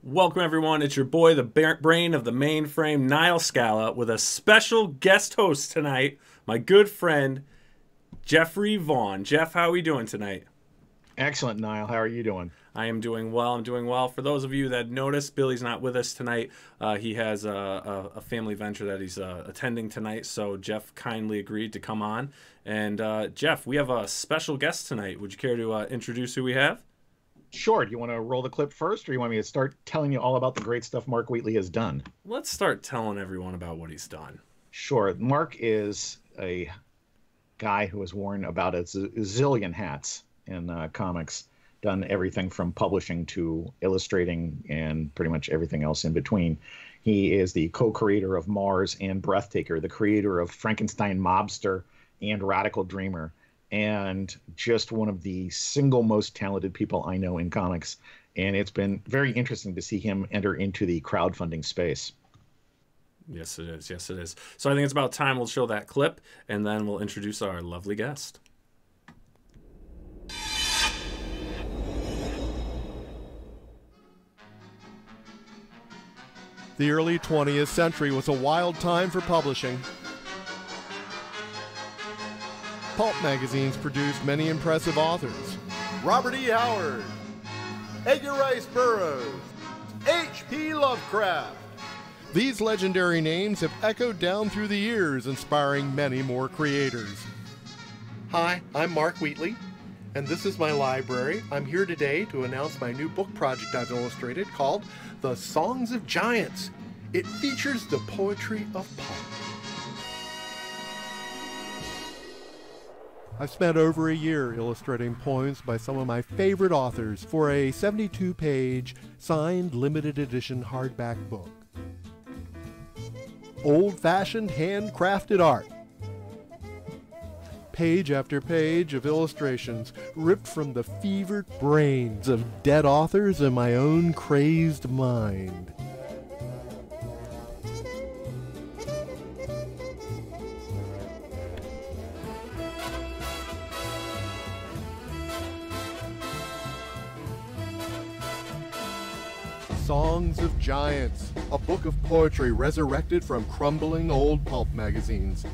Welcome, everyone. It's your boy, the brain of the mainframe, Nile Scala, with a special guest host tonight, my good friend, Jeffrey Vaughn. Jeff, how are we doing tonight? Excellent, Nile. How are you doing? I am doing well. I'm doing well. For those of you that noticed, Billy's not with us tonight. He has a family venture that he's attending tonight, so Jeff kindly agreed to come on. And Jeff, we have a special guest tonight. Would you care to introduce who we have? Sure. Do you want to roll the clip first, or you want me to start telling you all about the great stuff Mark Wheatley has done? Let's start telling everyone about what he's done. Sure. Mark is a guy who has worn about a zillion hats in comics, done everything from publishing to illustrating and pretty much everything else in between. He is the co-creator of Mars and Breathtaker, the creator of Frankenstein Mobster and Radical Dreamer, and just one of the single most talented people I know in comics. And it's been very interesting to see him enter into the crowdfunding space. Yes, it is. Yes, it is. So I think it's about time we'll show that clip, and then we'll introduce our lovely guest. The early 20th century was a wild time for publishing. Pulp magazines produced many impressive authors. Robert E. Howard, Edgar Rice Burroughs, H.P. Lovecraft. These legendary names have echoed down through the years, inspiring many more creators. Hi, I'm Mark Wheatley, and this is my library. I'm here today to announce my new book project I've illustrated called The Songs of Giants. It features the poetry of Pulp. I've spent over a year illustrating poems by some of my favorite authors for a 72-page signed limited edition hardback book. Old-fashioned handcrafted art. Page after page of illustrations ripped from the fevered brains of dead authors and my own crazed mind. Songs of Giants, a book of poetry resurrected from crumbling old pulp magazines.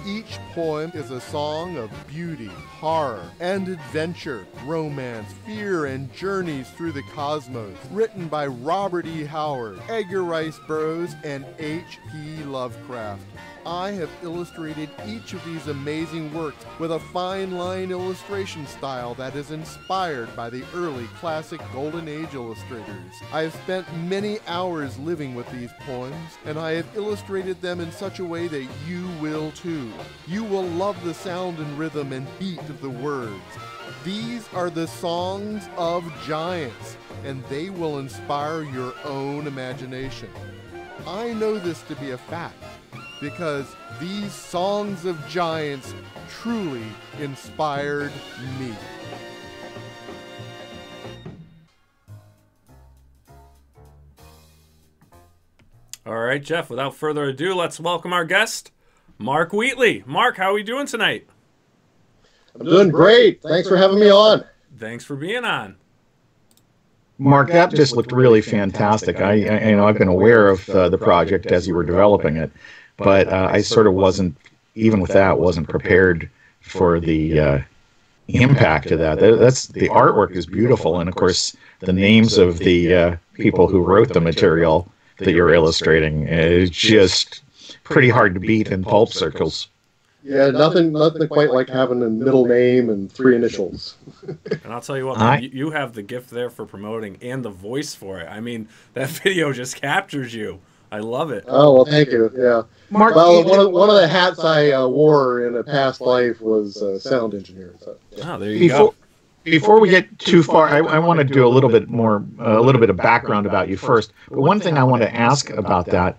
Each poem is a song of beauty, horror, and adventure, romance, fear, and journeys through the cosmos, written by Robert E. Howard, Edgar Rice Burroughs, and H.P. Lovecraft. I have illustrated each of these amazing works with a fine line illustration style that is inspired by the early classic Golden Age illustrators. I have spent many hours living with these poems, and I have illustrated them in such a way that you will too. You will love the sound and rhythm and beat of the words. These are the songs of giants, and they will inspire your own imagination. I know this to be a fact, because these songs of giants truly inspired me. All right, Jeff, without further ado, let's welcome our guest, Mark Wheatley. Mark, how are we doing tonight? I'm doing great. Thanks for having me on. Thanks for being on. Mark, that just looked really fantastic. I've been aware of the project as you were developing it, but I sort of wasn't, even with that, wasn't prepared for the impact of that. The artwork is beautiful, and of course the names of the people who wrote the material that you're illustrating is just pretty hard to beat in pulp circles. Yeah, nothing quite like having a middle name and 3 initials. And I'll tell you what, man, you have the gift there for promoting and the voice for it. I mean, that video just captures you. I love it. Oh, well, thank you. Yeah. Mark, well, one of the hats I wore in a past life was sound engineer. So, yeah. Oh, there you go. Before we get too far, I want to do a little bit of background about you first. But one thing I want to ask about that,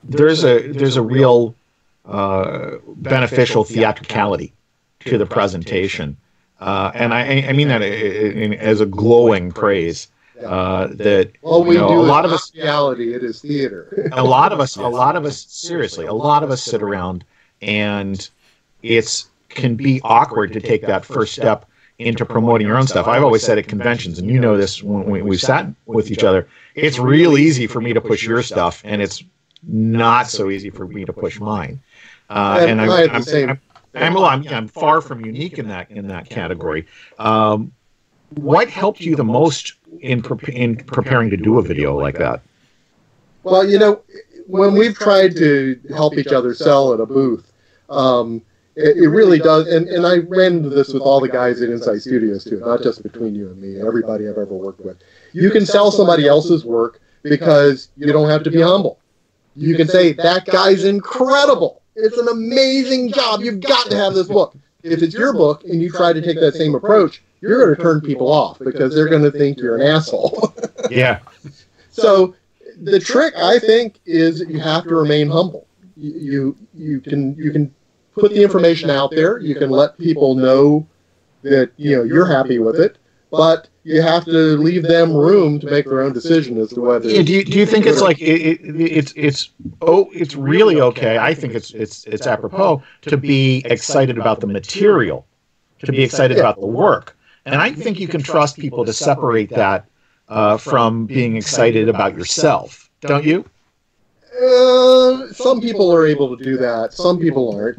there's a real beneficial theatricality to the presentation, and I mean that as a glowing praise. That well, we do a lot of us reality. It is theater. a lot of us seriously, a lot of us sit around, and can be awkward to take that first step into promoting your own stuff. I've always said at conventions, and you know this when we've sat with each other, it's real easy for me to push your stuff, and it's not so easy for me to push mine. And I'm far from unique in that category. What helped you the most in preparing to do a video like that? Well, you know, when we've tried to help each other sell at a booth, it really does. And I ran into this with all the guys at Inside Studios too, not just between you and me, everybody I've ever worked with. You can sell somebody else's work because you don't have to be humble. You can say, that guy's incredible. It's an amazing job. You've got to have this book. If it's your book and you try to take that same approach, you're going to turn people off because they're going to think you're an asshole. Yeah. So the trick, I think, is you have to remain humble. You can put the information out there. You can let people know that you're happy with it, but you have to leave them room to make their own decision as to whether. Yeah, do you think it's like it's really okay? I think it's apropos to be excited about the material, to be excited about the work, and I think you can trust people to separate that from being excited about yourself, don't you? Some people are able to do that. Some people aren't.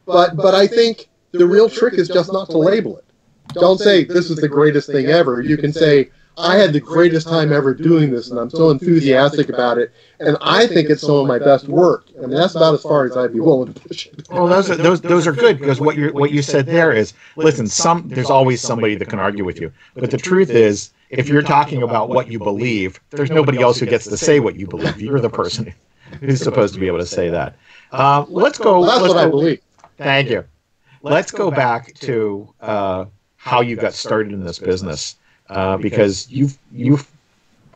But I think the real trick is just not to label it. Don't say this is the greatest thing ever. You can say, I had the greatest time ever doing this, and I'm so enthusiastic about it, and I think it's some of my best work. I mean, that's about as far as I'd be willing to push it. Well, those are good, because what you said there is, listen, there's always somebody that can argue with you, but the truth is, if you're talking about what you believe, there's nobody else who gets to say what you believe. You're the person who's supposed to be able to say that. Let's go. Well, that's what I believe. Thank you. Let's go back to how you got started in this business, because you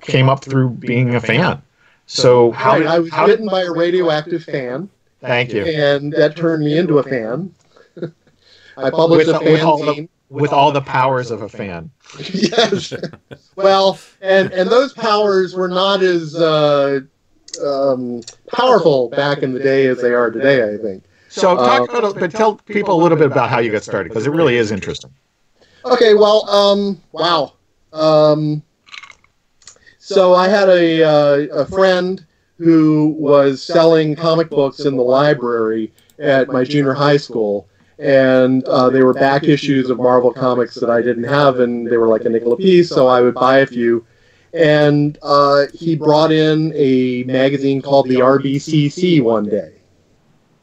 came up through being a fan. So I was bitten by a radioactive fan. Thank you. And that turned me into a fan. I published a fanzine. With all the powers of a fan. Yes. Well, and those powers were not as powerful back in the day as they are today, I think. So tell people a little bit about how you got started, because it really is interesting. Okay, well, wow. So I had a friend who was selling comic books in the library at my junior high school, and they were back issues of Marvel comics that I didn't have, and they were like a nickel a piece, so I would buy a few. And he brought in a magazine called the RBCC one day.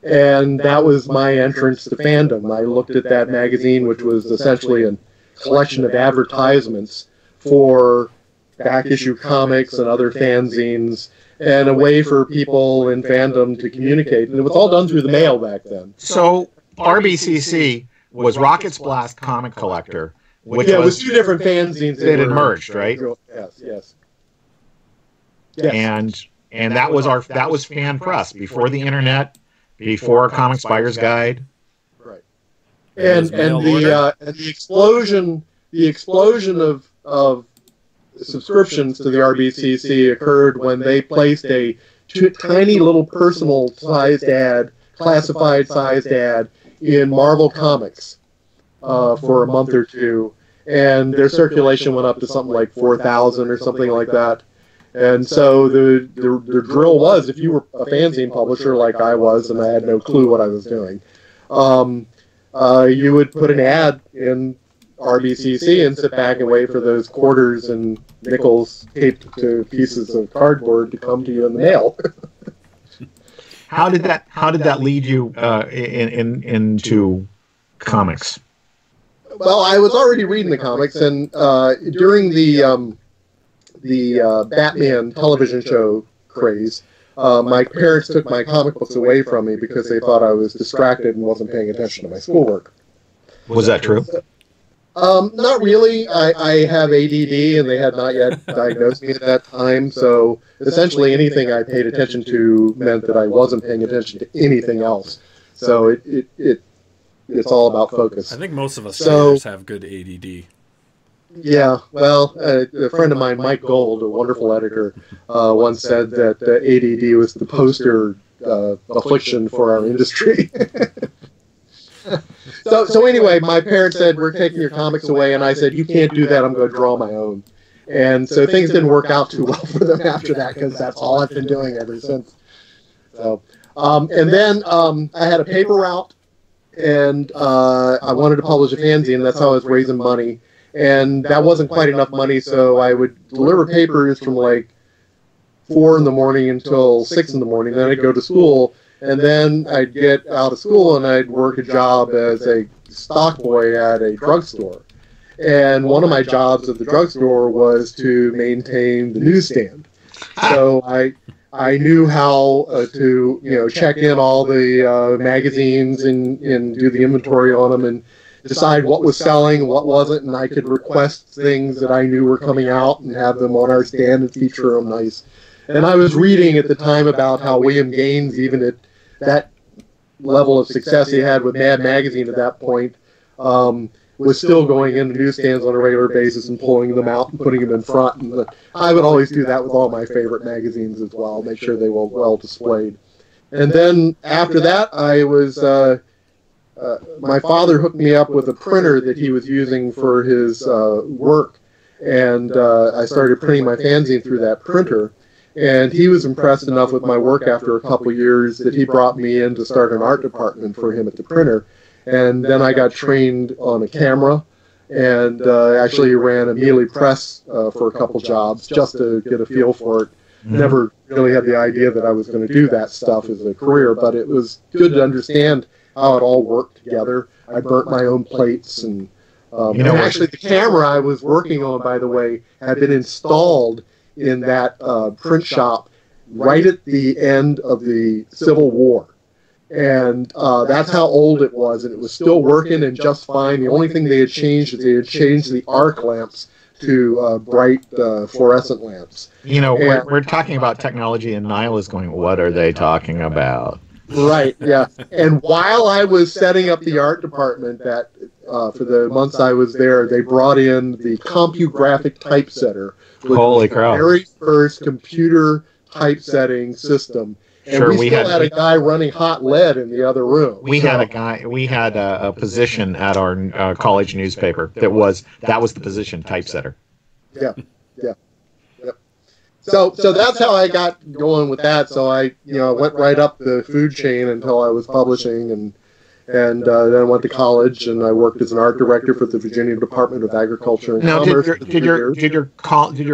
And that was my entrance to fandom. I looked at that magazine, which was essentially a collection of advertisements for back issue comics and other fanzines, and a way for people in fandom to communicate. And it was all done through the mail back then. So RBCC was Rocket's Blast Comic Collector, which it was two different fanzines that had merged, right? Yes. And that was Fan Press before the internet, before Comics Buyer's Guide. Right. And the explosion of subscriptions to the RBCC occurred when they placed a tiny little personal-sized ad, classified-sized ad, in Marvel Comics for a month or two, and their circulation went up to something like 4,000 or something like that. And so the drill was, if you were a fanzine publisher like I was, and I had no clue what I was doing, you would put an ad in RBCC and sit back and wait for those quarters and nickels taped to pieces of cardboard to come to you in the mail. How did that lead you into comics? Well, I was already reading the comics, and during the Batman television show craze, my parents took my comic books away from me because they thought I was distracted and wasn't paying attention to my schoolwork. Was that true? Not really. I have ADD, and they had not yet diagnosed me at that time. So essentially, anything I paid attention to meant that I wasn't paying attention to anything else. So it's all about focus. I think most of us writers have good ADD. Yeah, well, a friend of mine, Mike Gold, a wonderful editor, once said that ADD was the poster affliction for our industry. So anyway, my parents said, we're taking your comics away, and I said, you can't do that, I'm going to draw my own. And so things didn't work out too well for them after that, because that's all I've been doing ever since. So, and then I had a paper route, and I wanted to publish a fanzine. That's how I was raising money. And that wasn't quite enough money, so I would deliver papers from like 4 in the morning until 6 in the morning. Then I'd go to school, and then I'd get out of school and I'd work a job as a stock boy at a drugstore. And one of my jobs at the drugstore was to maintain the newsstand. So I knew how to check in all the magazines and do the inventory on them and decide what was selling and what wasn't, and I could request things that I knew were coming out and have them on our stand and feature them nice. And I was reading at the time about how William Gaines, even at that level of success he had with Mad Magazine at that point, was still going into newsstands on a regular basis and pulling them out and putting them in front. And I would always do that with all my favorite magazines as well, make sure they were well displayed. And then after that, I was... my father hooked me up with a printer that he was using for his work, and I started printing my fanzine through that printer. And he was impressed enough with my work after a couple years that he brought me in to start an art department for him at the printer. And then I got trained on a camera, and actually ran a Mealy Press for a couple jobs just to get a feel for it. Never really had the idea that I was going to do that stuff as a career, but it was good to understand how it all worked together. I burnt my own plates, and actually the camera I was working on, by the way, had been installed in that print shop right at the end of the Civil War. And that's how old it was, and it was still working and just fine. The only thing they had changed is they had changed the arc lamps to bright fluorescent lamps. We're talking about technology, and Nile is going, what are they talking about? Right, yeah. And while I was setting up the art department, that for the months I was there, they brought in the CompuGraphic typesetter, which Holy was crap. the very first computer typesetting system. And Sure, we still had a guy running hot lead in the other room. We had a position at our college newspaper that was the position, typesetter. Yeah. So that's how I got going with that. So I went right up the food chain until I was publishing, and then I went to college and I worked as an art director for the Virginia Department of Agriculture and Commerce. Did your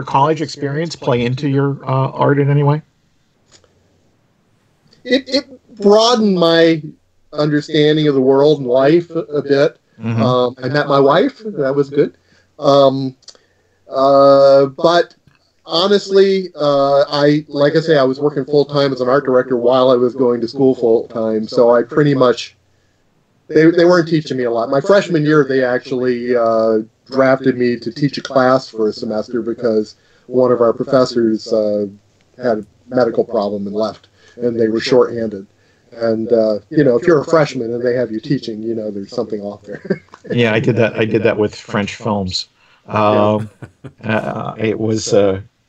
college experience play into your art in any way? It broadened my understanding of the world and life a bit. Mm-hmm. I met my wife. That was good. But honestly, I was working full time as an art director while I was going to school full time. So I pretty much, they weren't teaching me a lot. My freshman year, they actually drafted me to teach a class for a semester because one of our professors had a medical problem and left, and they were shorthanded. And if you're a freshman and they have you teaching, there's something off there. Yeah, I did that with French films. It was.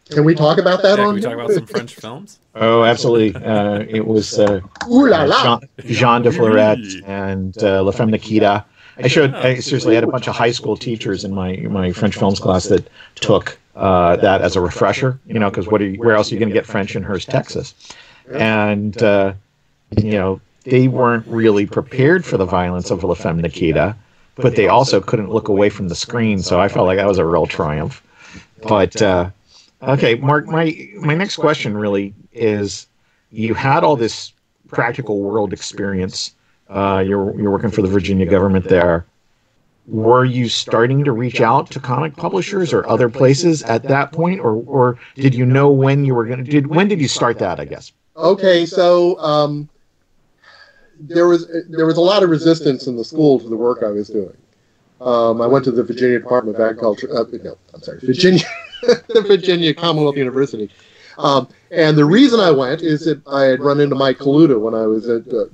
Can we talk about that? Can we talk about some French films? Oh, absolutely. It was Ooh la la. Jean de Florette and La Femme Nikita. I seriously had a bunch of high school teachers in my French films class that took that as a refresher. Because where else are you going to get French in Hearst, Texas? And they weren't really prepared for the violence of La Femme Nikita, but they also couldn't look away from the screen. So I felt like that was a real triumph. But okay, Mark, my next question really is: you had all this practical world experience. You're working for the Virginia government there. Were you starting to reach out to comic publishers or other places at that point, or did you know when you were going to? When did you start that? I guess. Okay, so there was a lot of resistance in the school to the work I was doing. I went to the Virginia Department of Agriculture. Virginia, the Virginia Commonwealth University. And the reason I went is that I had run into Mike Kaluta when I was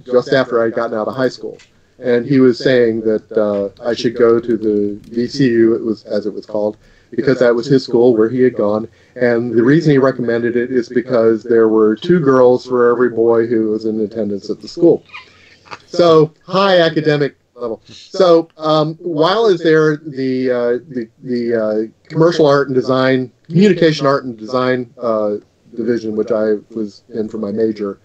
just after I'd gotten out of high school, and he was saying that I should go to the VCU, as it was called, because that was his school where he had gone. And the reason he recommended it is because there were 2 girls for every boy who was in attendance at the school. So high academic level. So while I was there, the commercial art and design, communication art and design division, which I was in for my major,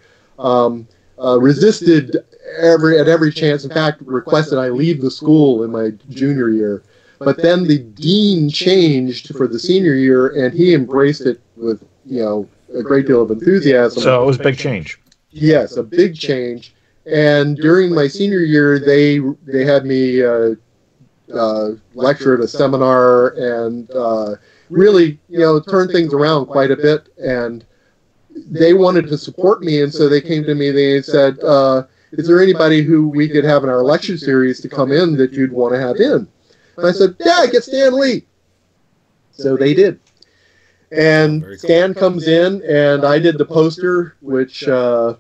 resisted at every chance. In fact, requested I leave the school in my junior year. But then the dean changed for the senior year, and he embraced it with a great deal of enthusiasm. So it was a big change. Yes, a big change. And during my senior year, they had me lecture at a seminar and really turn things around quite a bit. And they wanted to support me, and so they came to me. They said, "Is there anybody who we could have in our lecture series to come in that you'd want to have in?" And I said, "Yeah, get Stan Lee." So they did. And Stan comes in, and I did the poster, which was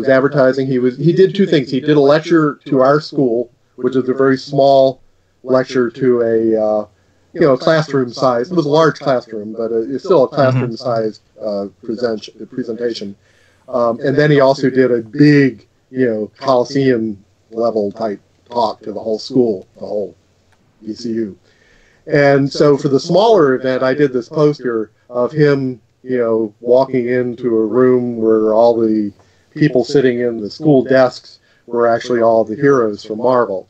advertising. He did two things. He did a lecture to our school, which is a very small lecture to a classroom size. It was a large classroom, but it's still a classroom sized presentation. And then he also did a big, Coliseum level type talk to the whole school, the whole ECU. And so for the smaller event, I did this poster of him, walking into a room where all the people sitting in the school desks were actually all the heroes from Marvel.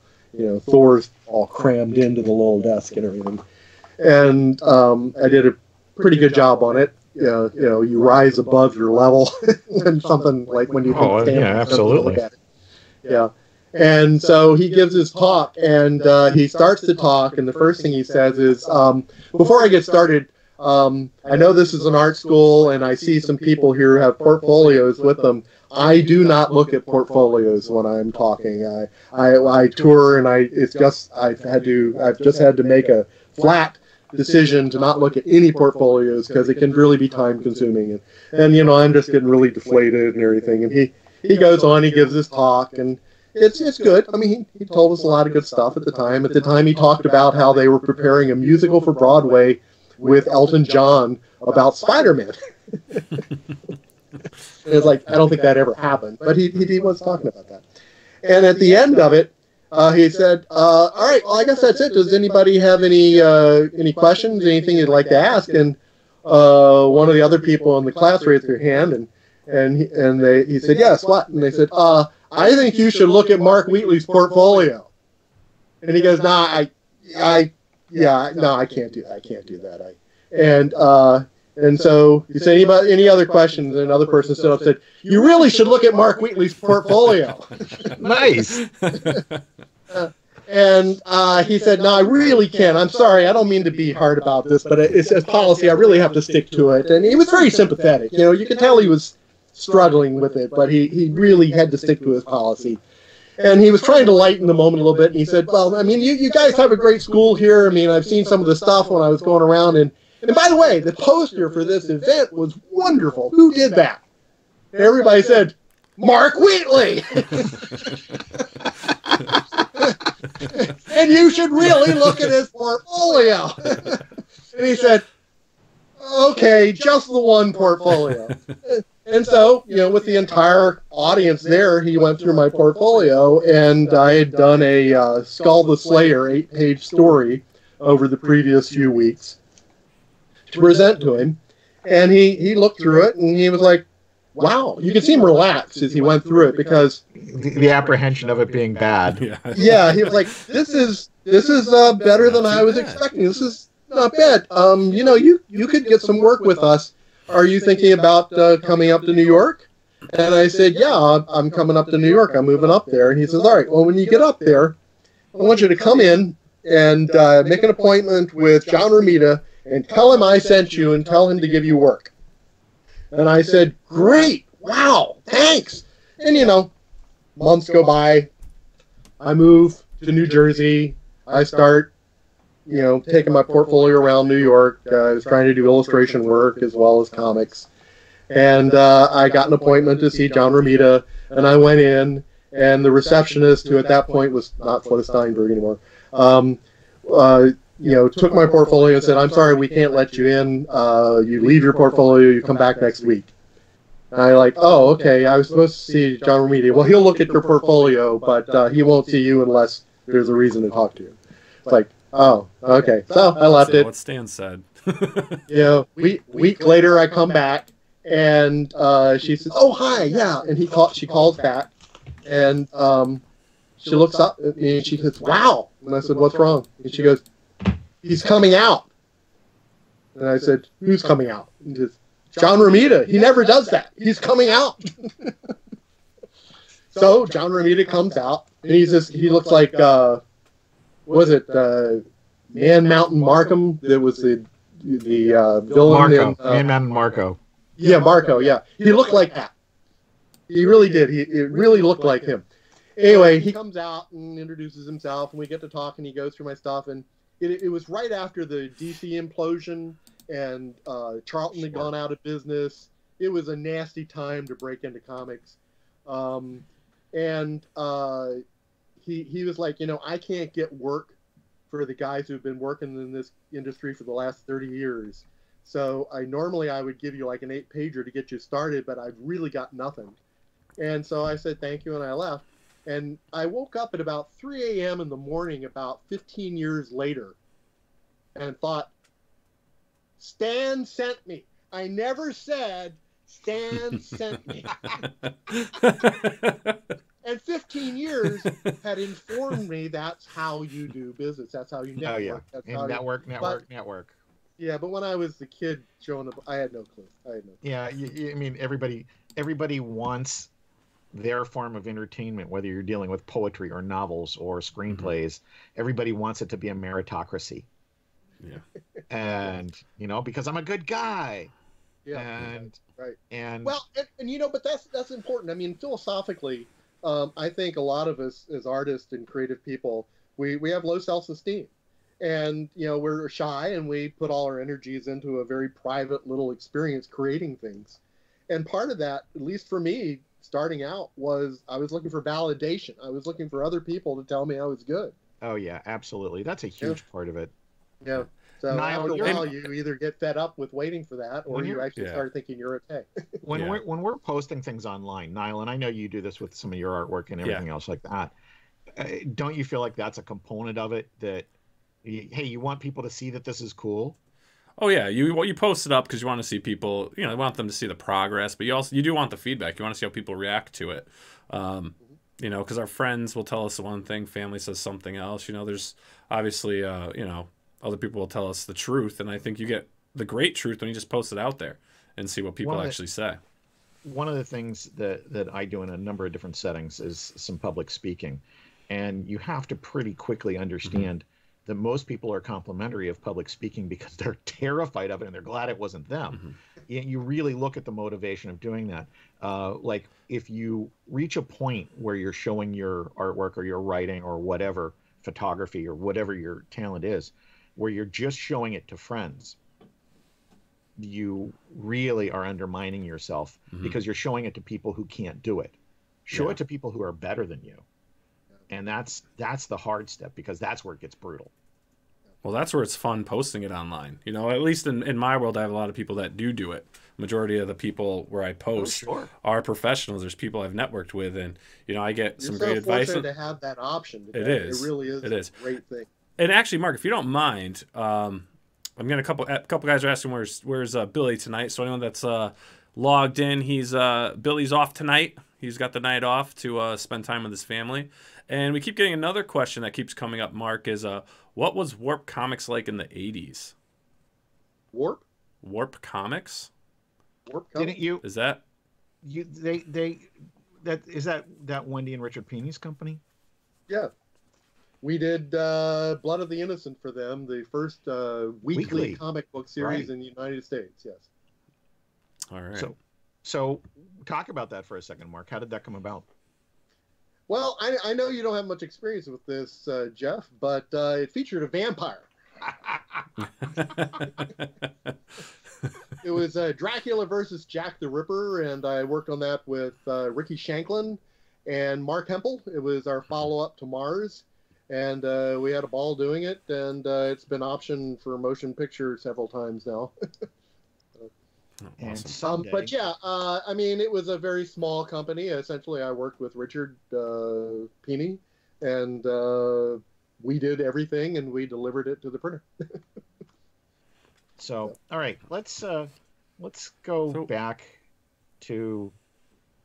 Thor's all crammed into the little desk and everything. And I did a pretty good job on it. You rise above your level and something like when you absolutely. Look at it. Yeah. And so he gives his talk, and he starts to talk, and the first thing he says is, before I get started, I know this is an art school, and I see some people here who have portfolios with them. I do not look at portfolios when I'm talking. I tour, and I've just had to make a flat decision to not look at any portfolios because it can really be time consuming, and I'm just getting really deflated and everything. And he goes on, he gives his talk, and it's good. I mean, he told us a lot of good stuff at the time. At the time, he talked about how they were preparing a musical for Broadway with Elton John about Spider-Man. It's like, I don't think that ever happened, but he was talking about that. And at the end of it, he said, all right, well, I guess that's it. Does anybody have any questions, anything you'd like to ask? And one of the other people in the class raised their hand, and he said, yes, what? And they said, I think you should look at Mark Wheatley's portfolio. And he goes, I can't do that. I can't do that. And so he said, any other questions? And another person stood up and said, you really should look at Mark Wheatley's portfolio. Nice. And he said, no, I really can't. I'm sorry. I don't mean to be hard about this, but it's a policy. I really have to stick to it. And he was very sympathetic. You could tell he was struggling with it, but he really had to stick to his policy. And he was trying to lighten the moment a little bit. And he said, well, I mean, you guys have a great school here. I mean, I've seen some of the stuff when I was going around. And by the way, the poster for this event was wonderful. Who did that? And everybody said, Mark Wheatley. And you should really look at his portfolio. And he said, okay, just the one portfolio. And so, with the entire audience there, he went through my portfolio, and I had done a Skull the Slayer 8-page story over the previous few weeks to present to him. And he looked through it, and he was like, wow. You could see him relax as he went through it, because the apprehension of it being bad. Yeah, he was like, this is better than I was expecting. This is not bad. You could get some work with us. Are you thinking about coming up to New York? And I said, yeah, I'm coming up to New York. I'm moving up there. And he says, all right, well, when you get up there, I want you to come in and make an appointment with John Romita and tell him I sent you and tell him to give you work. And I said, great. Wow. Thanks. And, months go by. I move to New Jersey. I start taking my portfolio around New York. I was trying to do illustration work as well as comics. And I got an appointment to see John Romita, and I went in, and the receptionist, who at that point was not Flo Steinberg anymore, took my portfolio and said, I'm sorry, we can't let you in. You leave your portfolio, you come back next week. And I oh, okay, I was supposed to see John Romita. Well, he'll look at your portfolio, but he won't see you unless there's a reason to talk to you. It's like, oh, okay. So I left it. What Stan said. Week later, I come back, and she says, "Oh, hi, yeah." And she calls back, and she looks up at me and she goes, "Wow." And I said, "What's wrong?" And she goes, "He's coming out." And I said, "Who's coming out?" And she goes, "John Romita. He never does that. He's coming out." So John Romita comes out, and he looks like, was it Man Mountain Markham? That was the villain. Marco. Man Mountain Marco. Yeah, Marco. Yeah, he looked like that. He really did. It really looked like him. Anyway, he comes out and introduces himself, and we get to talk, and he goes through my stuff, and it was right after the DC implosion, and Charlton had gone out of business. It was a nasty time to break into comics. And he was like, I can't get work for the guys who've been working in this industry for the last 30 years. So I would give you like an 8-pager to get you started, but I've really got nothing. And so I said, thank you. And I left. And I woke up at about 3 a.m. in the morning, about 15 years later, and thought, Stan sent me. I never said Stan sent me. And 15 years had informed me that's how you do business. That's how you network. Oh, yeah. That's And how network. Yeah, but when I was a kid showing up, I had no clue. Yeah, I mean, everybody wants their form of entertainment, whether you're dealing with poetry or novels or screenplays. Everybody wants it to be a meritocracy. Yeah. And, because I'm a good guy. Yeah. And right. And well, but that's important. I mean, philosophically, I think a lot of us as artists and creative people, we have low self-esteem, and we're shy, and we put all our energies into a very private little experience creating things. And part of that, at least for me, starting out, was I was looking for validation. I was looking for other people to tell me I was good. Oh yeah, absolutely. That's a huge part of it. Yeah. So Nile, after a while, you either get fed up with waiting for that, or you actually start thinking you're okay. When we're posting things online, Nile, and I know you do this with some of your artwork and everything else like that, don't you feel like that's a component of it? That hey, you want people to see that this is cool? Oh yeah, you post it up because you want to see people. You want them to see the progress, but you do want the feedback. You want to see how people react to it. Because our friends will tell us one thing, family says something else. There's obviously other people will tell us the truth, and I think you get the great truth when you just post it out there and see what people actually say. One of the things that I do in a number of different settings is some public speaking, and you have to pretty quickly understand that most people are complimentary of public speaking because they're terrified of it and they're glad it wasn't them. You really look at the motivation of doing that. Like if you reach a point where you're showing your artwork or your writing or whatever, photography or whatever your talent is, where you're just showing it to friends, you really are undermining yourself because you're showing it to people who can't do it. Show it to people who are better than you. And that's the hard step, because that's where it gets brutal. Well, that's where it's fun posting it online. At least in my world, I have a lot of people that do it. Majority of the people where I post are professionals. There's people I've networked with, and I get some great advice. You're so fortunate to have that option. It is. It really is. It is a great thing. And actually, Mark, if you don't mind, I'm getting a couple guys are asking where's Billy tonight. So anyone that's logged in, Billy's off tonight. He's got the night off to spend time with his family. And we keep getting another question that keeps coming up, Mark, is what was Warp Comics like in the 80s? Warp Comics? Warp Comics? Didn't you? Is that? That Wendy and Richard Pini's company? Yeah. We did Blood of the Innocent for them, the first weekly comic book series in the United States, yes. All right. So talk about that for a second, Mark. How did that come about? Well, I know you don't have much experience with this, Jeff, but it featured a vampire. It was Dracula versus Jack the Ripper, and I worked on that with Ricky Shanklin and Mark Hempel. It was our follow-up to Mars, and we had a ball doing it, and it's been optioned for motion picture several times now. Awesome. But yeah, I mean, it was a very small company. Essentially, I worked with Richard Pini And we did everything, and we delivered it to the printer. So, all right, let's go back to,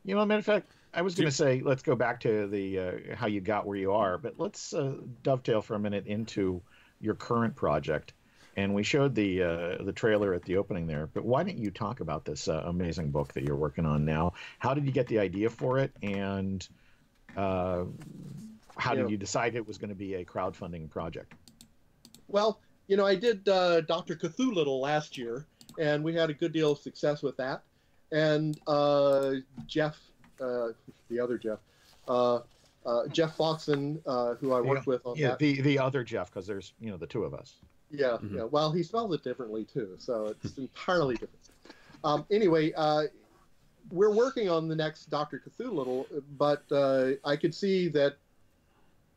matter of fact, I was going to say let's go back to the how you got where you are, but let's dovetail for a minute into your current project. And we showed the trailer at the opening there, but why don't you talk about this amazing book that you're working on now? How did you get the idea for it, and how did you decide it was going to be a crowdfunding project? Well, I did Dr. Cthulhu last year, and we had a good deal of success with that. And Jeff, the other Jeff, Jeff Foxon, who I worked with on that. The other Jeff, because there's the two of us. Yeah, yeah. Well, he spells it differently too, so it's entirely different. Anyway, we're working on the next Dr. Cthulhu, but I could see that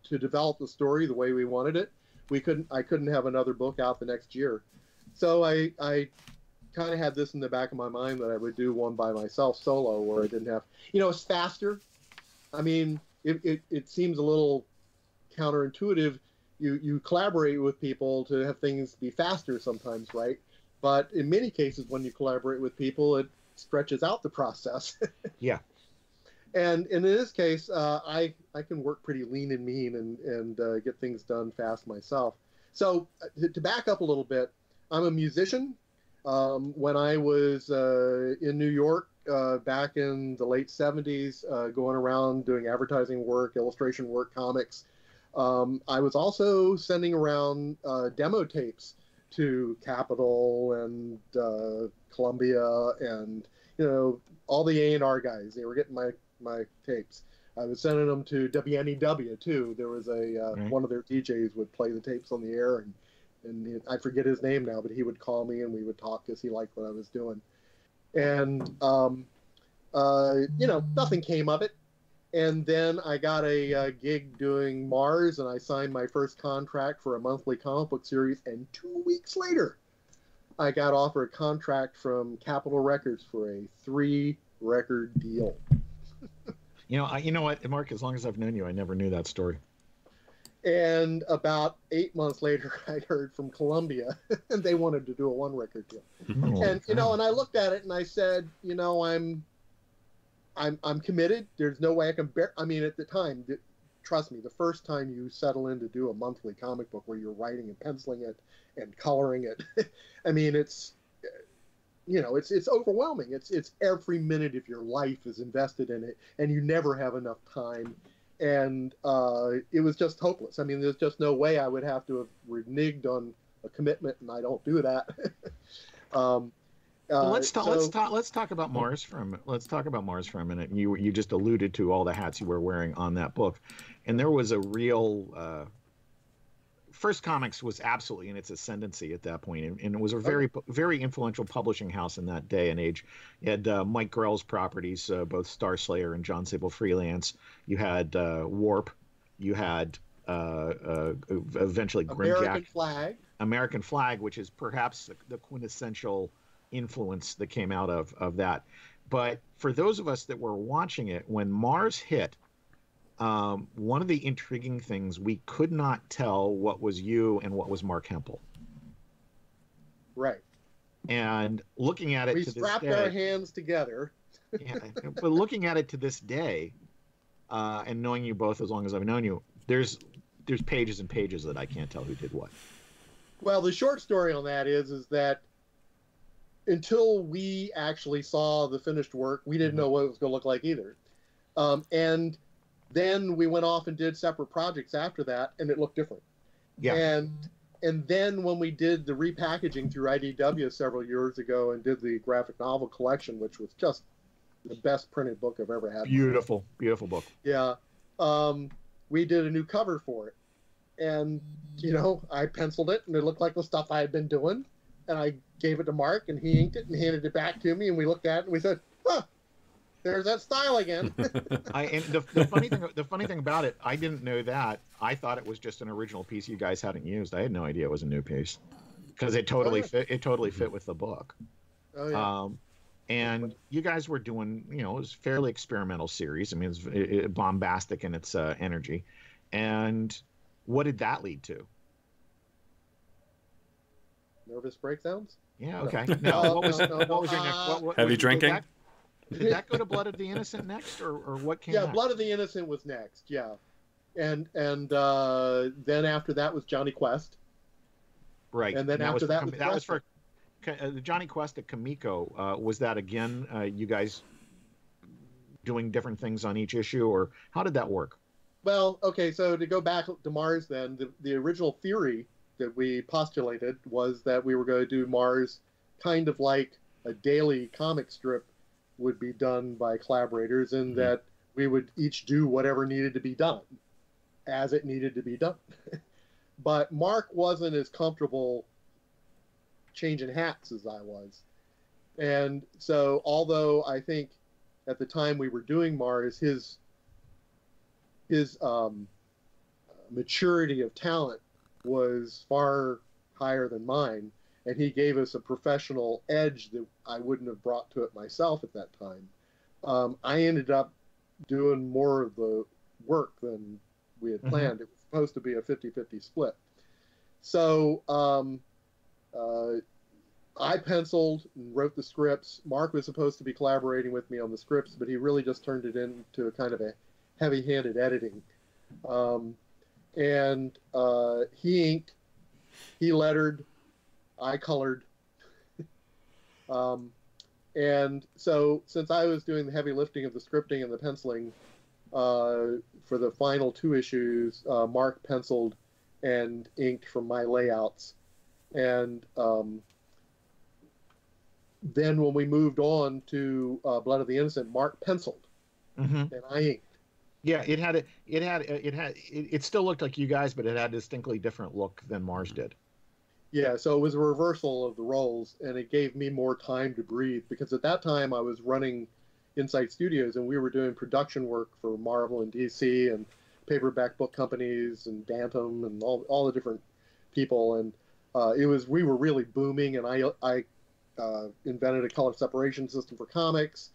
to develop the story the way we wanted it, I couldn't have another book out the next year. So I kind of had this in the back of my mind that I would do one by myself solo, where I didn't have, it's faster. I mean, it seems a little counterintuitive. You collaborate with people to have things be faster sometimes, right? But in many cases, when you collaborate with people, it stretches out the process. Yeah. And in this case, I can work pretty lean and mean and get things done fast myself. So to back up a little bit, I'm a musician. When I was in New York back in the late 70s, going around doing advertising work, illustration work, comics, I was also sending around demo tapes to Capitol and Columbia and all the A&R guys. They were getting my tapes. I was sending them to WNEW too. There was one of their DJs would play the tapes on the air, and I forget his name now, but he would call me and we would talk because he liked what I was doing. And nothing came of it. And then I got a gig doing Mars, and I signed my first contract for a monthly comic book series. And 2 weeks later, I got offered a contract from Capitol Records for a 3-record deal. You know what, Mark? As long as I've known you, I never knew that story. And about 8 months later, I heard from Columbia, and they wanted to do a 1-record deal. And and I looked at it and I said, I'm committed. There's no way I can bear. I mean, at the time, trust me, the first time you settle in to do a monthly comic book where you're writing and penciling it and coloring it, I mean, it's overwhelming. It's every minute of your life is invested in it, and you never have enough time. And it was just hopeless. I mean, there's just no way I would have to have reneged on a commitment, and I don't do that. Let's talk about Mars for a minute. Let's talk about Mars for a minute. You just alluded to all the hats you were wearing on that book, and there was a real First Comics was absolutely in its ascendancy at that point, and it was a very influential publishing house in that day and age. You had Mike Grell's properties, both Star Slayer and John Sable Freelance. You had Warp. You had eventually Grimjack. American Flag, which is perhaps the quintessential influence that came out of that. But for those of us that were watching it, when Mars hit, one of the intriguing things, we could not tell what was you and what was Mark Hempel. Right. And looking at it we to this day, strapped our hands together. Yeah, but looking at it to this day, and knowing you both as long as I've known you, there's pages and pages that I can't tell who did what. Well, the short story on that is that until we actually saw the finished work, we didn't know what it was going to look like either. And then we went off and did separate projects after that, and it looked different. Yeah. And then when we did the repackaging through IDW several years ago and did the graphic novel collection, which was just the best printed book I've ever had. Beautiful, beautiful book. Yeah. We did a new cover for it. And, I penciled it, and it looked like the stuff I had been doing. And I gave it to Mark, and he inked it and handed it back to me, and we looked at it, and we said, huh, there's that style again. And the funny thing about it, I didn't know that. I thought it was just an original piece you guys hadn't used. I had no idea it was a new piece because it totally fit. It totally fit with the book. Oh yeah. And you guys were doing, it was a fairly experimental series. I mean, it's bombastic in its energy, And what did that lead to? Nervous breakdowns? Yeah, No. okay. Now, what was your next? Heavy drinking? Did that go to Blood of the Innocent next, or what came Yeah, next? Blood of the Innocent was next. Yeah, and then after that was Johnny Quest. Right. And then after that was for the Johnny Quest at Kamiko. Was that again you guys doing different things on each issue, or how did that work? Well, okay, so to go back to Mars then, the original theory that we postulated was that we were going to do Mars kind of like a daily comic strip would be done by collaborators, and that we would each do whatever needed to be done as it needed to be done. But Mark wasn't as comfortable changing hats as I was. And so although I think at the time we were doing Mars, his maturity of talent was far higher than mine, and he gave us a professional edge that I wouldn't have brought to it myself at that time. I ended up doing more of the work than we had planned. It was supposed to be a 50-50 split. So I penciled and wrote the scripts. Mark was supposed to be collaborating with me on the scripts, but he really just turned it into a kind of a heavy-handed editing. And he inked, he lettered, I colored. And so since I was doing the heavy lifting of the scripting and the penciling for the final 2 issues, Mark penciled and inked from my layouts. And then when we moved on to Blood of the Innocent, Mark penciled and I inked. Yeah, it still looked like you guys, but it had a distinctly different look than Mars did. Yeah, so it was a reversal of the roles, and it gave me more time to breathe, because at that time I was running Insight Studios, and we were doing production work for Marvel and DC and paperback book companies and Bantam and all the different people, and we were really booming, and I invented a color separation system for comics,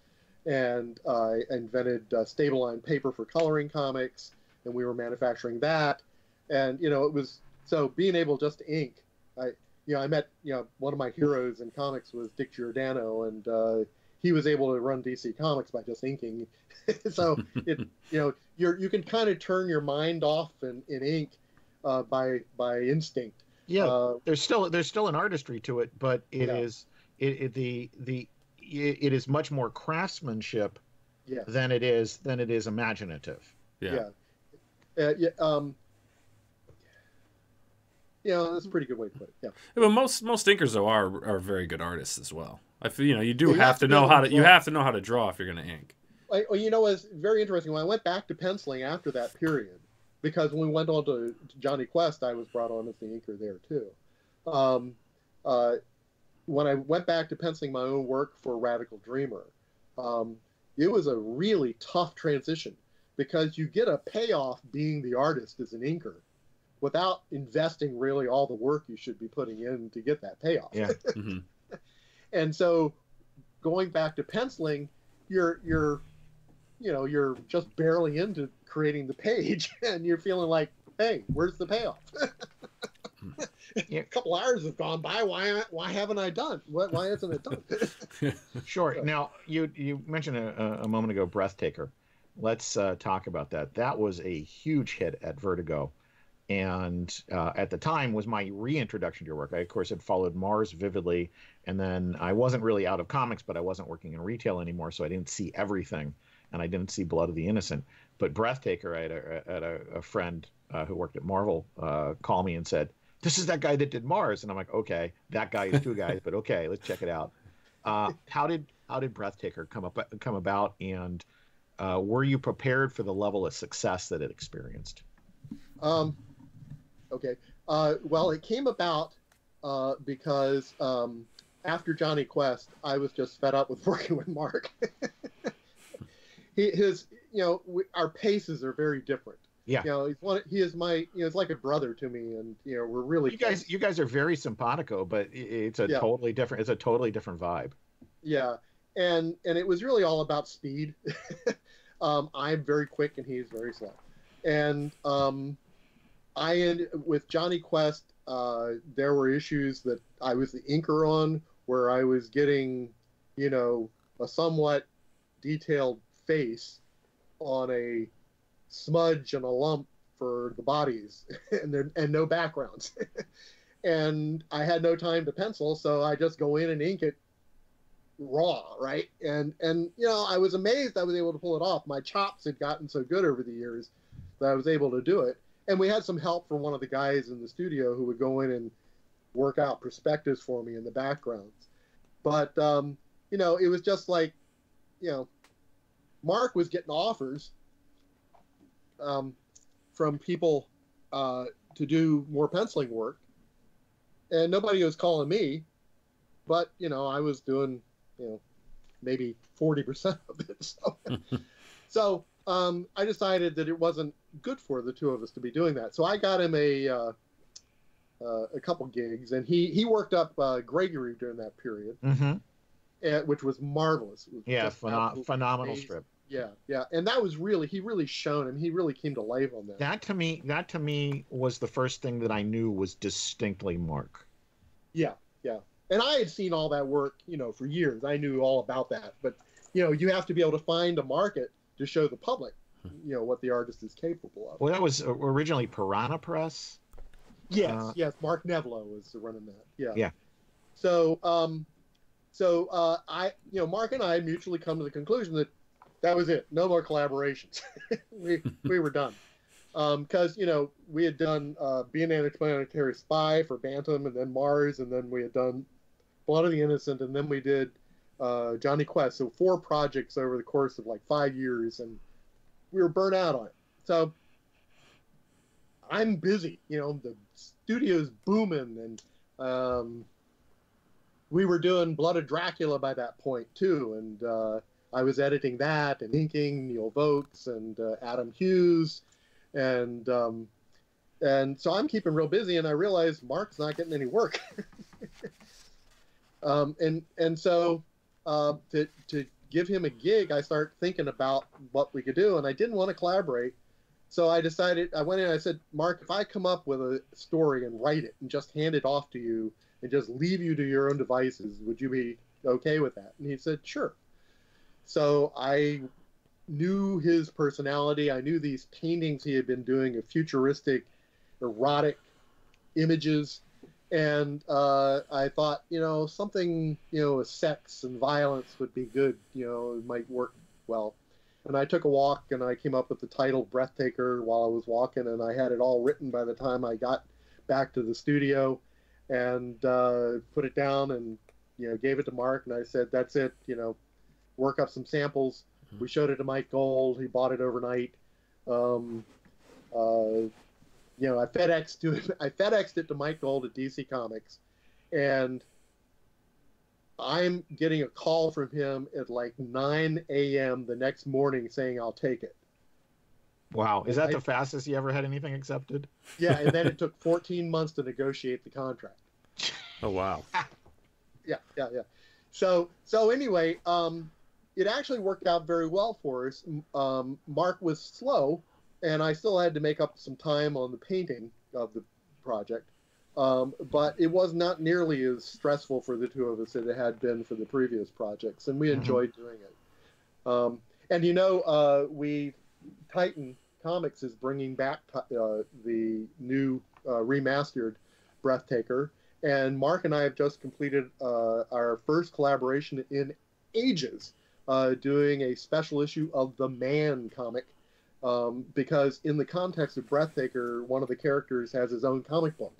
and I invented stable line paper for coloring comics, and we were manufacturing that, and it was so being able just to ink. I met one of my heroes in comics was Dick Giordano, and he was able to run DC Comics by just inking. So you can kind of turn your mind off in ink by instinct. Yeah, there's still an artistry to it, but it is much more craftsmanship than it is imaginative. Yeah. That's a pretty good way to put it. Yeah. But most inkers though are very good artists as well. I feel you have to know how to draw if you're going to ink. It's very interesting. When I went back to penciling after that period, because when we went on to Johnny Quest, I was brought on as the inker there too. When I went back to penciling my own work for Radical Dreamer, it was a really tough transition, because you get a payoff being the artist as an inker without investing really all the work you should be putting in to get that payoff. Yeah. And so going back to penciling, you're just barely into creating the page, and you're feeling like, hey, where's the payoff? A couple hours have gone by. Why haven't I done? Why isn't it done? Sure. Now you mentioned a moment ago Breathtaker. Let's talk about that. That was a huge hit at Vertigo, and at the time was my reintroduction to your work. I of course had followed Mars vividly, and then I wasn't really out of comics, but I wasn't working in retail anymore, so I didn't see everything, and I didn't see Blood of the Innocent. But Breathtaker, I had a friend who worked at Marvel call me and said, "This is that guy that did Mars," and I'm like, "Okay, that guy is 2 guys, but okay, let's check it out." How did Breathtaker come about, and were you prepared for the level of success that it experienced? Okay. Well, it came about because after Johnny Quest, I was just fed up with working with Mark. Our paces are very different. Yeah. He is my, it's like a brother to me, and we're really you guys are very simpatico, but it's a totally different vibe. Yeah, and it was really all about speed. I'm very quick and he's very slow, And with Johnny Quest, there were issues that I was the inker on where I was getting, a somewhat detailed face on a smudge and a lump for the bodies and no backgrounds. And I had no time to pencil, so I just go in and ink it raw, right? And I was amazed I was able to pull it off. My chops had gotten so good over the years that I was able to do it. And we had some help from one of the guys in the studio who would go in and work out perspectives for me in the backgrounds. But, it was just like, Mark was getting offers from people to do more penciling work. And nobody was calling me. But, I was doing, maybe 40% of it. So I decided that it wasn't good for the two of us to be doing that. So I got him a couple gigs, and he worked up Gregory during that period, which was marvelous. It was phenomenal amazing. strip. Yeah, and that was he really shone, and he really came to life on that. That to me was the first thing that I knew was distinctly Mark. Yeah. And I had seen all that work, for years. I knew all about that. But, you have to be able to find a market to show the public, what the artist is capable of. Well, that was originally Piranha Press. Yes. Mark Nevelo was running that. Yeah. So, Mark and I mutually come to the conclusion that was it. No more collaborations. we were done. Because, we had done Being an Interplanetary Spy for Bantam, and then Mars, and then we had done Blood of the Innocent, and then we did Johnny Quest. So 4 projects over the course of like 5 years, and we were burnt out on it. So I'm busy. The studio's booming, and we were doing Blood of Dracula by that point, too. And I was editing that and inking Neil Vokes and Adam Hughes. And so I'm keeping real busy, and I realized Mark's not getting any work. And so to give him a gig, I start thinking about what we could do, and I didn't want to collaborate. So I decided, I went in and I said, Mark, if I come up with a story and write it and just hand it off to you and just leave you to your own devices, would you be okay with that? And he said, sure. So I knew his personality. I knew these paintings he had been doing of futuristic, erotic images. And I thought, something, with sex and violence would be good. It might work well. And I took a walk, and I came up with the title Breathtaker while I was walking, and I had it all written by the time I got back to the studio, and put it down and, gave it to Mark, and I said, that's it, work up some samples. We showed it to Mike Gold. He bought it overnight. I FedExed it to Mike Gold at DC Comics, and I'm getting a call from him at like 9 a.m. the next morning saying I'll take it. Wow. Is that the fastest you ever had anything accepted? Yeah, and then it took 14 months to negotiate the contract. Oh, wow. Yeah. So anyway, it actually worked out very well for us. Mark was slow, and I still had to make up some time on the painting of the project. But it was not nearly as stressful for the two of us as it had been for the previous projects, and we enjoyed doing it. And Titan Comics is bringing back the new remastered Breathtaker, and Mark and I have just completed our first collaboration in ages, doing a special issue of the Man comic, because in the context of Breathtaker, one of the characters has his own comic book.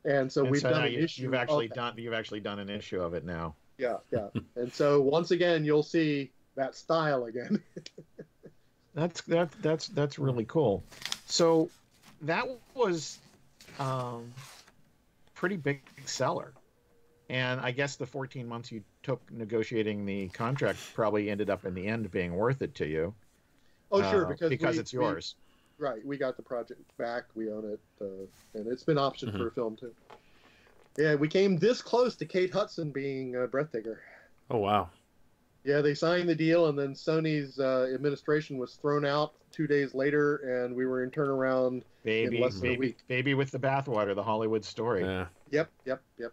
And so we've done an issue. You've actually done an issue of it now. Yeah. And so once again, you'll see that style again. That's really cool. So that was pretty big seller, and I guess the 14 months you took negotiating the contract probably ended up in the end being worth it to you. Oh, sure, because it's yours. Right, we got the project back, we own it, and it's been optioned for a film too. Yeah, we came this close to Kate Hudson being Breathtaker. Oh, wow. Yeah, they signed the deal, and then Sony's administration was thrown out 2 days later, and we were in turnaround in less than a week. Baby with the bathwater, the Hollywood story. Yeah. Yep. So,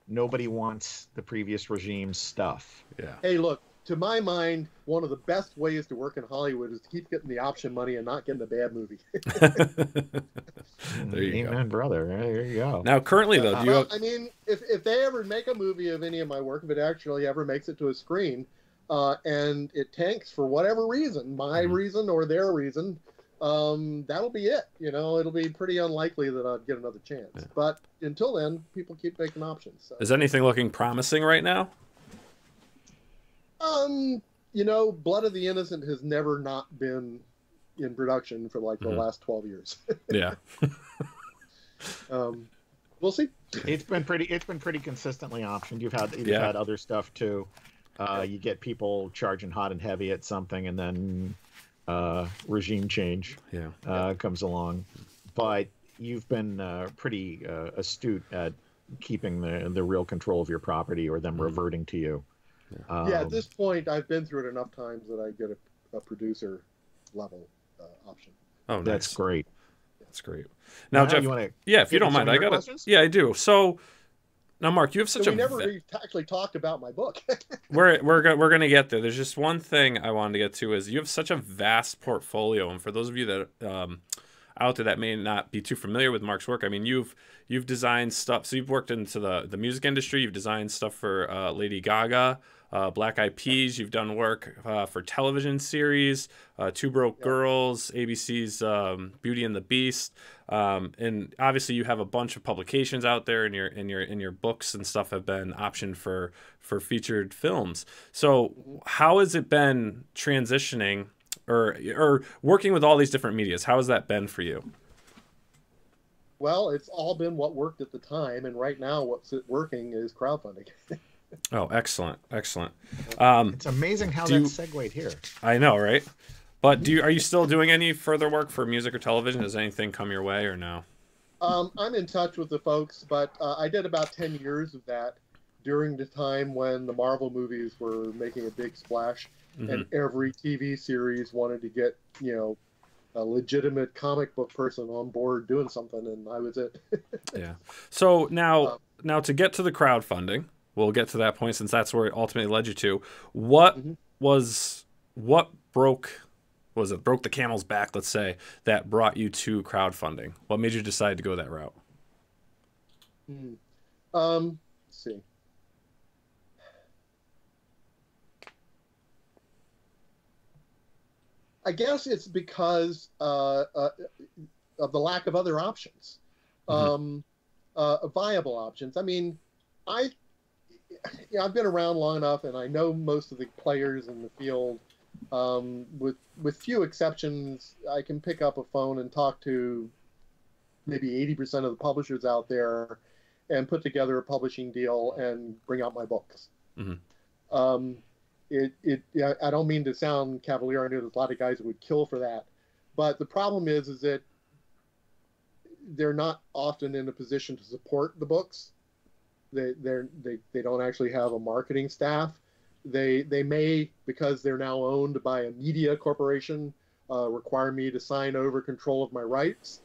Nobody wants the previous regime's stuff. Yeah. Hey, look, to my mind, one of the best ways to work in Hollywood is to keep getting the option money and not getting a bad movie. There you Amen, go, brother. There you go. Now, currently, though, do you have... I mean, if they ever make a movie of any of my work, if it actually ever makes it to a screen, and it tanks for whatever reason, my reason or their reason, that'll be it. You know, it'll be pretty unlikely that I'd get another chance. Yeah. But until then, people keep making options. So. Is anything looking promising right now? You know, Blood of the Innocent has never not been in production for like the last 12 years. Yeah. We'll see. It's been pretty consistently optioned. You've had other stuff too. You get people charging hot and heavy at something, and then regime change comes along. But you've been pretty astute at keeping the real control of your property, or them reverting to you. Yeah, at this point, I've been through it enough times that I get a producer level option. Oh, nice. That's great. That's great. Now, Jeff, if you don't mind, I got it. Yeah, I do. So, now, Mark, you have such we never actually talked about my book. we're gonna get there. There's just one thing I wanted to get to is you have such a vast portfolio, and for those of you that out there that may not be too familiar with Mark's work, I mean, you've designed stuff. So you've worked into the music industry. You've designed stuff for Lady Gaga, Black Eyed Peas. You've done work for television series, Two Broke Girls, ABC's Beauty and the Beast, and obviously you have a bunch of publications out there, and your books and stuff have been optioned for featured films. So how has it been transitioning or working with all these different medias? How has that been for you? Well, it's all been what worked at the time, and right now what's working is crowdfunding. Oh, excellent. It's amazing how that segued here. I know, right? But are you still doing any further work for music or television? Does anything come your way or no? I'm in touch with the folks, but I did about 10 years of that during the time when the Marvel movies were making a big splash, and every TV series wanted to get, a legitimate comic book person on board doing something, and I was it. Yeah. So now to get to the crowdfunding, we'll get to that point since that's where it ultimately led you to. What broke the camel's back, let's say, that brought you to crowdfunding? What made you decide to go that route? Let's see. I guess it's because of the lack of other options, viable options. I mean, I've been around long enough, and I know most of the players in the field. With few exceptions, I can pick up a phone and talk to maybe 80% of the publishers out there, and put together a publishing deal and bring out my books. I don't mean to sound cavalier. I know there's a lot of guys that would kill for that, but the problem is that they're not often in a position to support the books. They don't actually have a marketing staff. They may, because they're now owned by a media corporation, require me to sign over control of my rights.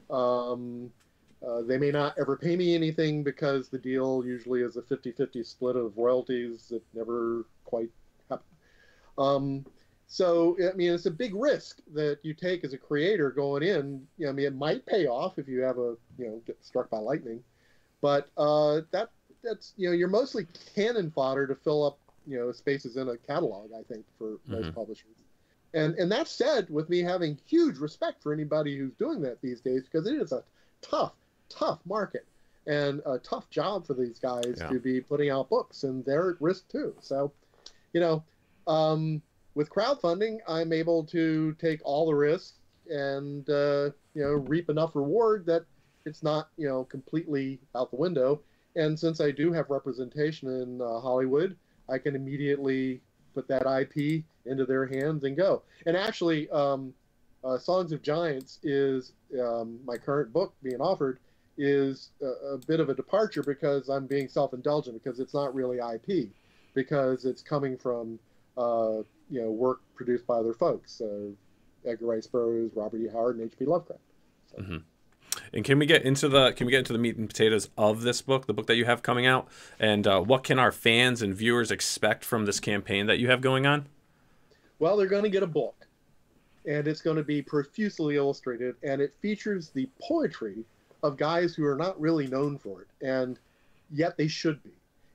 They may not ever pay me anything because the deal usually is a 50-50 split of royalties that never quite happen. So, I mean, it's a big risk that you take as a creator going in. I mean, it might pay off if you have get struck by lightning, but that's you're mostly cannon fodder to fill up, spaces in a catalog, I think, for most publishers. And that said, with me having huge respect for anybody who's doing that these days, because it is a tough market and a tough job for these guys to be putting out books, and they're at risk too. So, with crowdfunding, I'm able to take all the risk and, reap enough reward that it's not, completely out the window. And since I do have representation in Hollywood, I can immediately put that IP into their hands and go. And actually, Songs of Giants is my current book being offered is a bit of a departure because I'm being self-indulgent because it's not really IP. because it's coming from work produced by other folks, Edgar Rice Burroughs, Robert E. Howard, and H.P. Lovecraft. So. Mm-hmm. And can we get into the meat and potatoes of this book, the book that you have coming out, and what can our fans and viewers expect from this campaign that you have going on? Well, they're going to get a book, and it's going to be profusely illustrated, and it features the poetry of guys who are not really known for it, and yet they should be.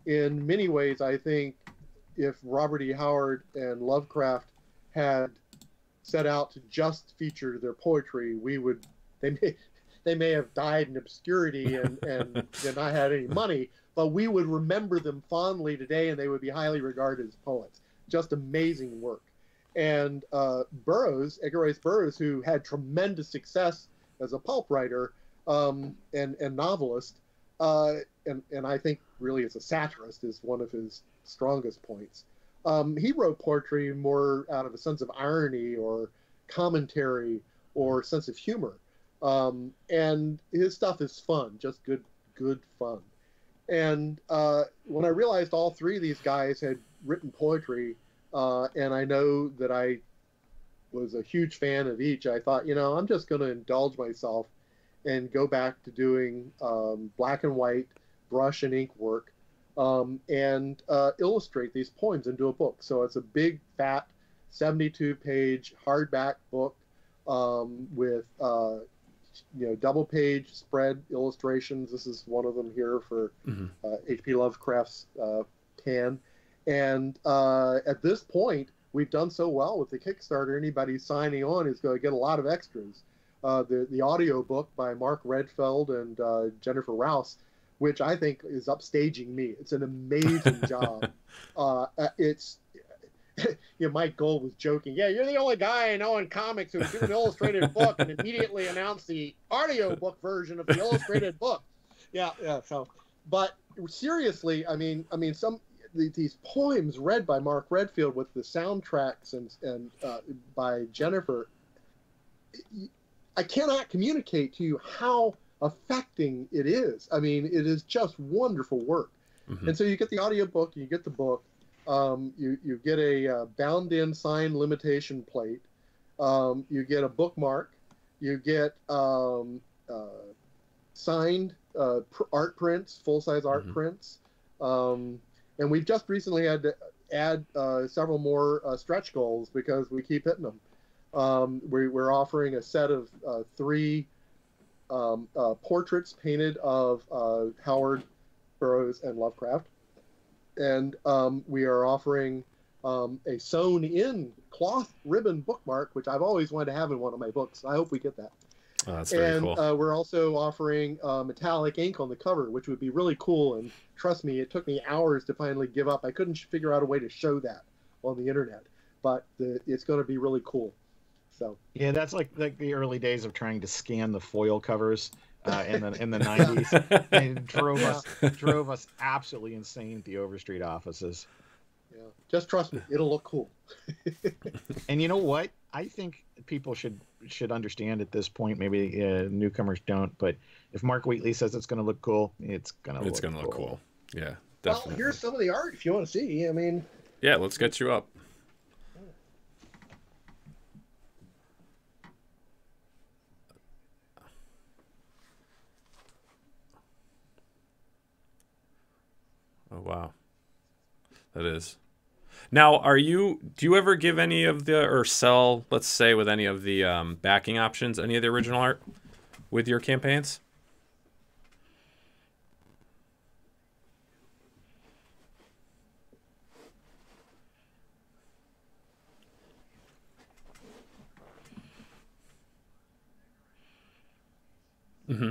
In many ways, I think if Robert E. Howard and Lovecraft had set out to just feature their poetry, they may have died in obscurity and not had any money, but we would remember them fondly today, and they would be highly regarded as poets. Just amazing work. And Burroughs, Edgar Rice Burroughs, who had tremendous success as a pulp writer and novelist, and I think really as a satirist is one of his strongest points. He wrote poetry more out of a sense of irony or commentary or sense of humor. And his stuff is fun, just good fun. And when I realized all three of these guys had written poetry, and I know that I was a huge fan of each, I thought, I'm just going to indulge myself and go back to doing black and white brush and ink work and illustrate these poems into a book. So it's a big, fat, 72-page hardback book with double-page spread illustrations. This is one of them here for H.P. Lovecraft's Pan. And at this point, we've done so well with the Kickstarter, anybody signing on is going to get a lot of extras. The audio book by Mark Redfeld and Jennifer Rouse, which I think is upstaging me. It's an amazing job. Mike Gold was joking. Yeah, you're the only guy I know in comics who do an illustrated book and immediately announced the audio book version of the illustrated book. Yeah. So, but seriously, I mean, these poems read by Mark Redfield with the soundtracks and by Jennifer, I cannot communicate to you how affecting it is. I mean, it is just wonderful work. Mm-hmm. And so you get the audiobook, you get the book, you get a bound-in signed limitation plate, you get a bookmark, you get signed art prints, full-size art prints, and we've just recently had to add several more stretch goals because we keep hitting them. We're offering a set of 3 portraits painted of Howard, Burroughs, and Lovecraft. And we are offering a sewn-in cloth ribbon bookmark, which I've always wanted to have in one of my books. I hope we get that. Oh, that's very cool. And we're also offering metallic ink on the cover, which would be really cool. And trust me, it took me hours to finally give up. I couldn't figure out a way to show that on the internet, but it's going to be really cool. So yeah, that's like the early days of trying to scan the foil covers in the 90s, and it drove us absolutely insane at the Overstreet offices. Yeah, just trust me, it'll look cool. And you know what? I think people should understand at this point. Maybe newcomers don't, but if Mark Wheatley says it's going to look cool, it's going to look cool. Yeah, definitely. Well, here's some of the art if you want to see. I mean, yeah, let's get you up. Oh, wow. That is. Now, do you ever give any of or sell, let's say, with any of the backing options, any of the original art with your campaigns? Mm-hmm.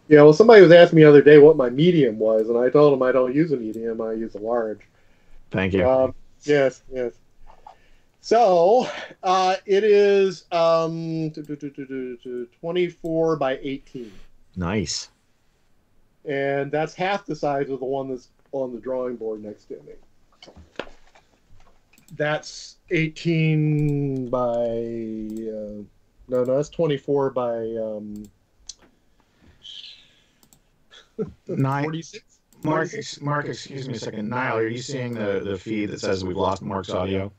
Yeah, well, somebody was asking me the other day what my medium was, and I told them I don't use a medium, I use a large. Thank you. Yes, yes. So it is 24 by 18. Nice. And that's half the size of the one that's on the drawing board next to me. That's 18 by... no, that's 24 by 46. Mark, excuse me a second. Nile, are you seeing the feed that says we've lost Mark's audio?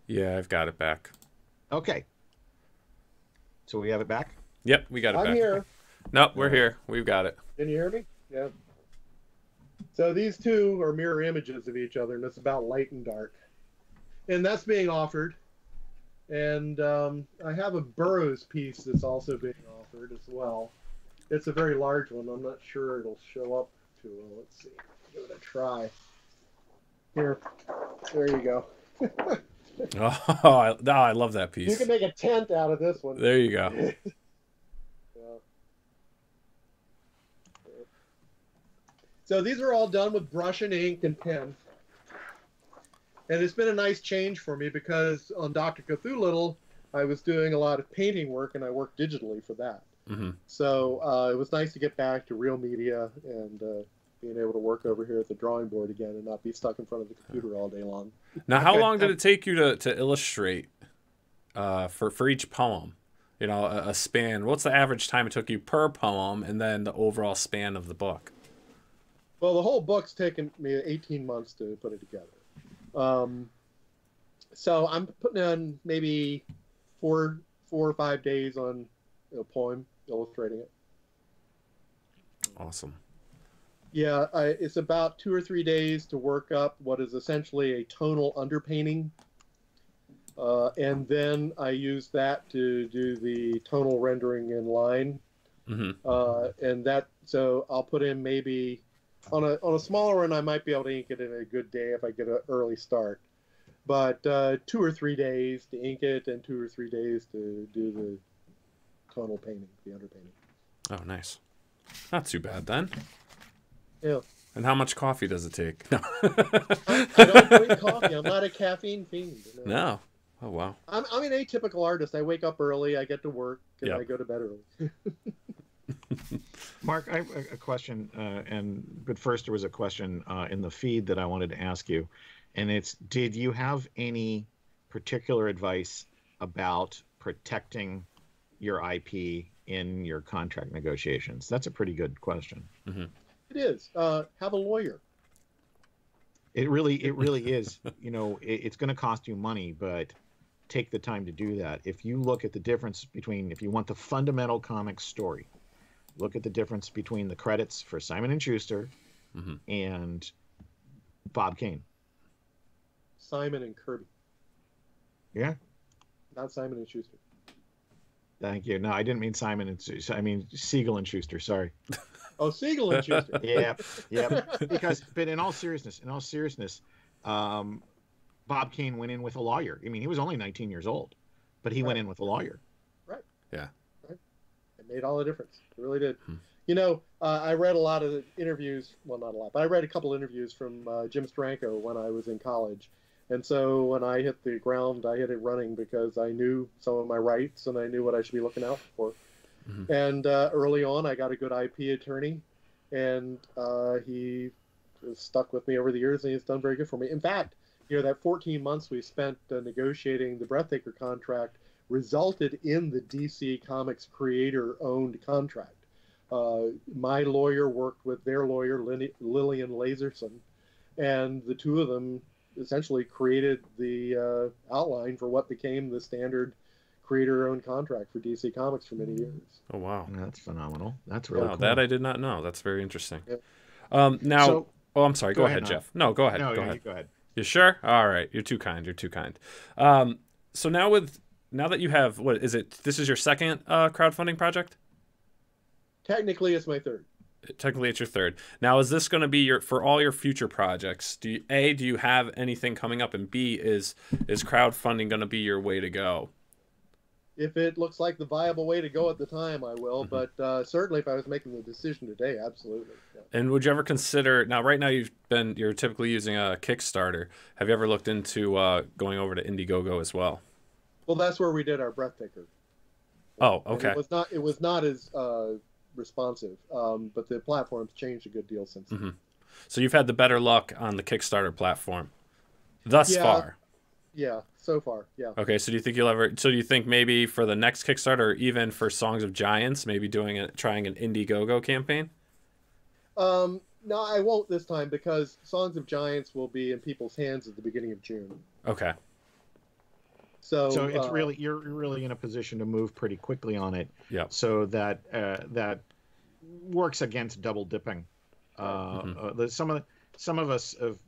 Yeah, I've got it back. Okay. So we have it back? Yep, we got it back. I'm here. Nope, we're here. We've got it. Can you hear me? Yeah. So these two are mirror images of each other, and it's about light and dark. And that's being offered. And I have a Burroughs piece that's also being offered as well. It's a very large one. I'm not sure it'll show up too well. Let's see. Give it a try. Here. There you go. I love that piece. You can make a tent out of this one. There you go. So these are all done with brush and ink and pen. And it's been a nice change for me because on Dr. Cthulhu, I was doing a lot of painting work and I worked digitally for that. Mm-hmm. So it was nice to get back to real media and being able to work over here at the drawing board again and not be stuck in front of the computer all day long. Now, how long did it take you to illustrate for each poem? You know, a span. What's the average time it took you per poem, and then the overall span of the book? Well, the whole book's taken me 18 months to put it together. So I'm putting in maybe 4 or 5 days on a poem, illustrating it. Awesome. Yeah, it's about 2 or 3 days to work up what is essentially a tonal underpainting. And then I use that to do the tonal rendering in line. Mm-hmm. And that, so I'll put in maybe, on a smaller one, I might be able to ink it in a good day if I get an early start. But 2 or 3 days to ink it and 2 or 3 days to do the tonal painting, the underpainting. Oh, nice. Not too bad then. Yeah. And how much coffee does it take? No. I don't drink coffee. I'm not a caffeine fiend. No. Oh, wow. I'm an atypical artist. I wake up early, I get to work, and I go to bed early. Mark, I have a question, but first there was a question in the feed that I wanted to ask you, and it's, did you have any particular advice about protecting your IP in your contract negotiations? That's a pretty good question. Mm-hmm. It is. Have a lawyer. It really is. You know, it's going to cost you money, but take the time to do that. If you look at the difference between, if you want the fundamental comic story, look at the difference between the credits for Simon & Schuster mm-hmm. and Bob Kane. Simon and Kirby. Yeah? Not Simon and Schuster. Thank you. No, I didn't mean Simon and I mean Siegel and Schuster. Sorry. Oh, Siegel and Schuster. Yeah. But in all seriousness, Bob Kane went in with a lawyer. I mean, he was only 19 years old, but he went in with a lawyer. Right. Yeah. Right. It made all the difference. It really did. You know, I read a lot of interviews. Well, not a lot, but I read a couple interviews from Jim Steranko when I was in college. And so when I hit the ground, I hit it running because I knew some of my rights and I knew what I should be looking out for. Mm-hmm. And early on, I got a good IP attorney, and he was stuck with me over the years, and he's done very good for me. In fact, you know, that 14 months we spent negotiating the Breathtaker contract resulted in the DC Comics creator-owned contract. My lawyer worked with their lawyer, Lillian Laserson, and the two of them essentially created the outline for what became the standard creator-owned contract for DC Comics for many years. Oh, wow. That's phenomenal. That's really cool. That I did not know. That's very interesting. Yep. Now, I'm sorry. Go ahead, Jeff. No, go ahead. No, go ahead. You go ahead. You sure? All right. You're too kind. So now that you have, what is it? This is your second crowdfunding project? Technically, it's my third. Technically, it's your third. Now, is this going to be for all your future projects? Do you have anything coming up? And B, is crowdfunding going to be your way to go? If it looks like the viable way to go at the time, I will. But certainly, if I was making the decision today, absolutely. Yeah. And would you ever consider, now right now you're typically using a Kickstarter. Have you ever looked into going over to Indiegogo as well? Well, that's where we did our Breathtaker. Oh, And okay. it was not as responsive, but the platform's changed a good deal since then. So you've had the better luck on the Kickstarter platform thus far. Yeah, so far, yeah. Okay, so do you think maybe for the next Kickstarter, or even for Songs of Giants, maybe trying an Indiegogo campaign? No, I won't this time because Songs of Giants will be in people's hands at the beginning of June. Okay. So it's really, you're really in a position to move pretty quickly on it. Yeah. So that that works against double dipping. Some of us have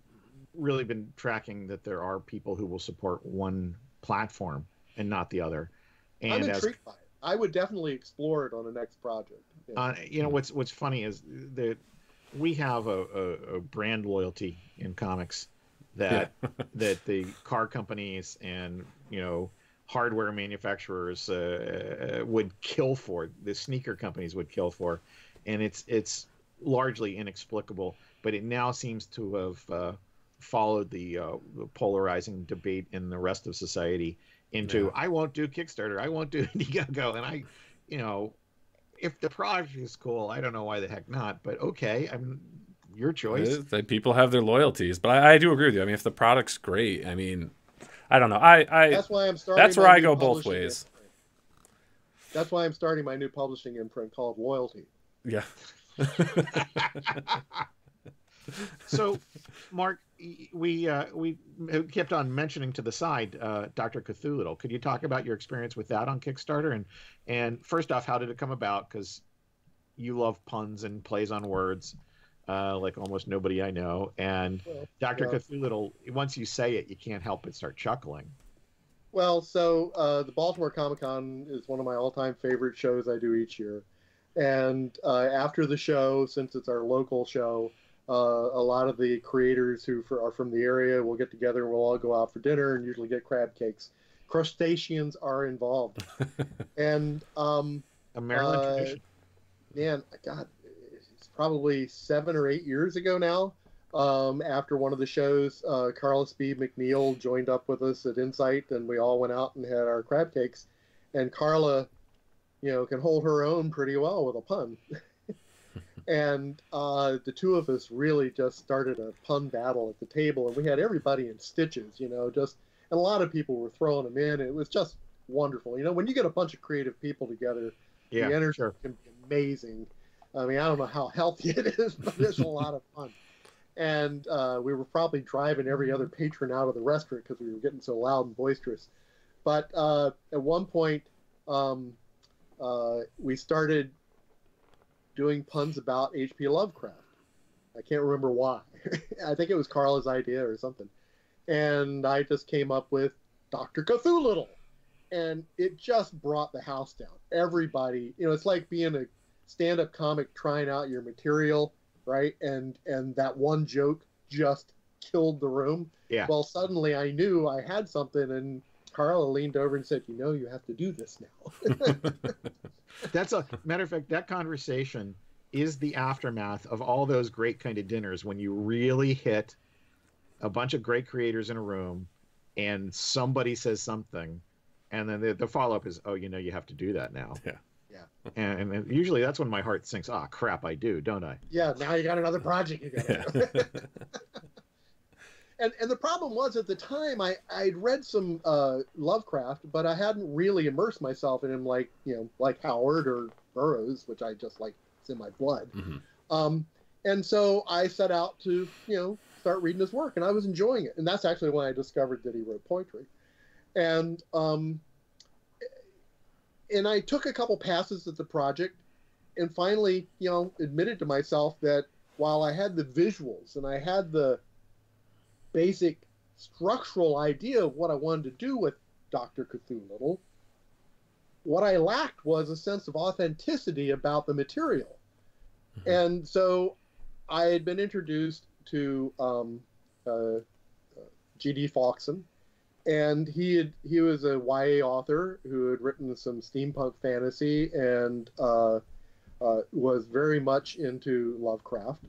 really been tracking that there are people who will support one platform and not the other. And I'm intrigued by it. I would definitely explore it on the next project. Yeah. You know, what's funny is that we have a brand loyalty in comics that that the car companies and, you know, hardware manufacturers would kill for. The sneaker companies would kill for, and it's largely inexplicable. But it now seems to have followed the polarizing debate in the rest of society into I won't do Kickstarter, I won't do Indiegogo, and I, you know, if the project is cool, I don't know why the heck not, but okay, your choice. People have their loyalties, but I do agree with you. I mean, if the product's great, I mean, I don't know. I that's why I'm starting. That's where I go both ways. That's why I'm starting my new publishing imprint called Loyalty. Yeah. So, Mark, we kept on mentioning to the side Dr. Cthulhu. Could you talk about your experience with that on Kickstarter? And first off, how did it come about? Because you love puns and plays on words, like almost nobody I know. And Dr. Cthulhu, once you say it, you can't help but start chuckling. Well, so the Baltimore Comic-Con is one of my all-time favorite shows I do each year. And after the show, since it's our local show, a lot of the creators who are from the area will get together and we'll all go out for dinner and usually get crab cakes. Crustaceans are involved. And a Maryland tradition. Man, God, it's probably 7 or 8 years ago now. After one of the shows, Carlos B. McNeil joined up with us at Insight, and we all went out and had our crab cakes. And Carla, you know, can hold her own pretty well with a pun. And the two of us really just started a pun battle at the table, and we had everybody in stitches, you know, and a lot of people were throwing them in. It was just wonderful. You know, when you get a bunch of creative people together, the energy can be amazing. I mean, I don't know how healthy it is, but it's a lot of fun. And we were probably driving every other patron out of the restaurant because we were getting so loud and boisterous. But at one point, we started doing puns about H.P. Lovecraft. I can't remember why. I think it was Carla's idea or something. And I just came up with Dr. Cthulhu. And it just brought the house down. Everybody, you know, it's like being a stand-up comic trying out your material, right? And that one joke just killed the room. Yeah. Well, suddenly I knew I had something, and Carla leaned over and said, you know, you have to do this now. That's a matter of fact, that conversation is the aftermath of all those great kind of dinners when you really hit a bunch of great creators in a room and somebody says something and then the follow-up is, oh, you know, you have to do that now. Yeah. And usually that's when my heart sinks. Oh, crap, I do, don't I? Yeah, now you got another project you got to do. And the problem was at the time I'd read some Lovecraft, but I hadn't really immersed myself in him like Howard or Burroughs, which I just like, it's in my blood. Mm-hmm. And so I set out to, start reading his work, and I was enjoying it. And that's actually when I discovered that he wrote poetry. And I took a couple passes at the project and finally, admitted to myself that while I had the visuals and I had the basic structural idea of what I wanted to do with Dr. Cthulhu, what I lacked was a sense of authenticity about the material. Mm-hmm. And so I had been introduced to G.D. Faulkson, And he was a YA author who had written some steampunk fantasy and was very much into Lovecraft.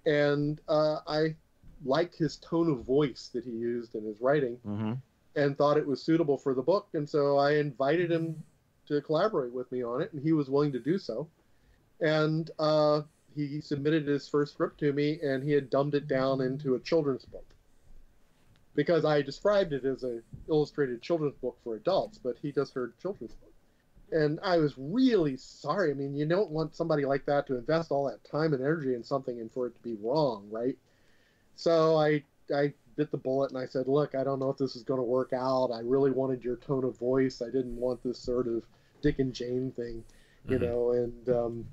And I liked his tone of voice that he used in his writing, and thought it was suitable for the book. And so I invited him to collaborate with me on it, and he was willing to do so. And he submitted his first script to me, and he had dumbed it down into a children's book, because I described it as an illustrated children's book for adults, but he just heard children's book. And I was really sorry. I mean, you don't want somebody like that to invest all that time and energy in something and for it to be wrong, right? So I bit the bullet and I said, look, I don't know if this is going to work out. I really wanted your tone of voice. I didn't want this sort of Dick and Jane thing, you know, and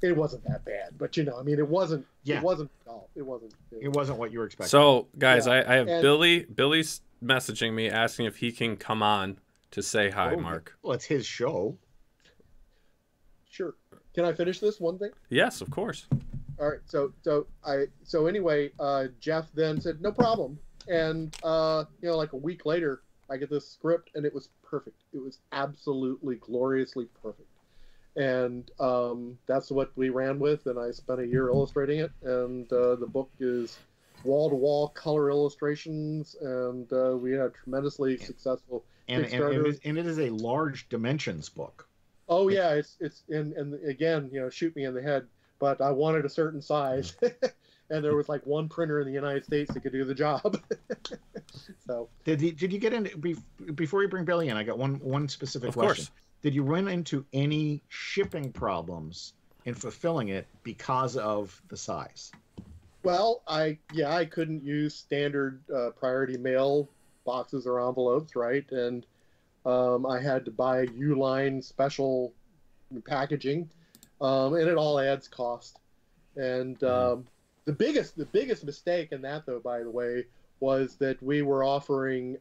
it wasn't that bad. But, you know, I mean, it wasn't what you were expecting. So, guys, I have Billy's messaging me asking if he can come on to say hi, Mark. Well, it's his show. Sure. Can I finish this one thing? Yes, of course. All right. So anyway, Jeff then said, no problem. And, you know, like a week later, I get this script and it was perfect. It was absolutely gloriously perfect. And that's what we ran with. And I spent a year illustrating it. And the book is wall-to-wall color illustrations. And we had a tremendously successful Kickstarter. And it is a large dimensions book. Oh, yeah. It's and again, you know, shoot me in the head. But I wanted a certain size, and there was like one printer in the United States that could do the job. So did you get into before you bring Billy in? I got one specific question. Of course. Did you run into any shipping problems in fulfilling it because of the size? Well, I couldn't use standard priority mail boxes or envelopes, right? And I had to buy Uline special packaging. And it all adds cost. And the biggest mistake in that, though, by the way, was that we were offering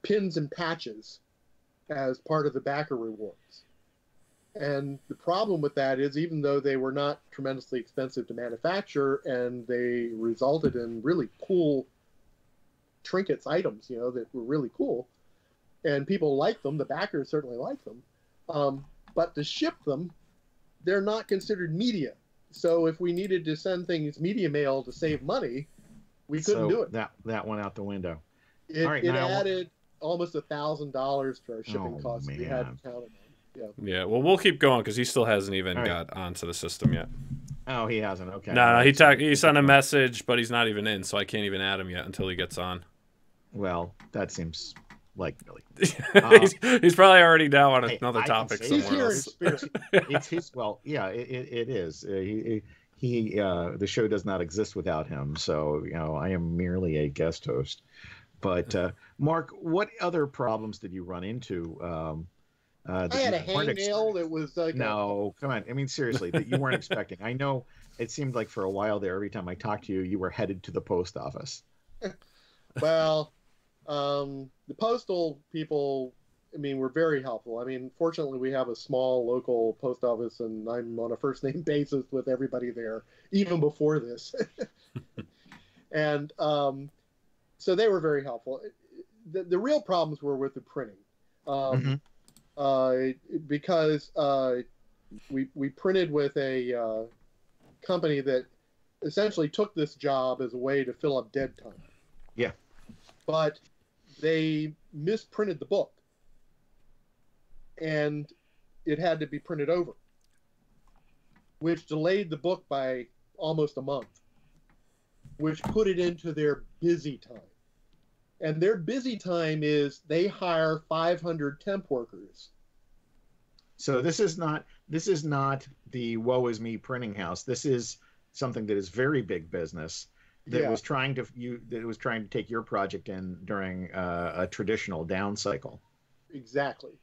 pins and patches as part of the backer rewards. And the problem with that is, even though they were not tremendously expensive to manufacture and they resulted in really cool trinkets items, you know, that were really cool, and people liked them, the backers certainly liked them, but to ship them, they're not considered media. So if we needed to send things media mail to save money, we couldn't do it. That went out the window. It added almost $1,000 to our shipping costs. We had to count it on. Yeah. Well, we'll keep going because he still hasn't even got onto the system yet. Oh, he hasn't. Okay. No, he sent a message, but he's not even in, so I can't even add him yet until he gets on. Well, that seems like Billy. He's probably already now on another topic somewhere else. It's his. Well, yeah, it is. He the show does not exist without him. So, you know, I am merely a guest host. But Mark, what other problems did you run into? I had a hangnail that was no, come on. I mean, seriously, that you weren't expecting. I know it seemed like for a while there, every time I talked to you, you were headed to the post office. Well. The postal people, I mean, were very helpful. I mean, fortunately, we have a small local post office, and I'm on a first-name basis with everybody there, even before this. And so they were very helpful. The real problems were with the printing, because we printed with a company that essentially took this job as a way to fill up dead time. Yeah. But they misprinted the book, and it had to be printed over, which delayed the book by almost a month, which put it into their busy time. And their busy time is they hire 500 temp workers. So this is not the woe is me printing house. This is something that is very big business. That was trying to take your project in during a traditional down cycle. Exactly.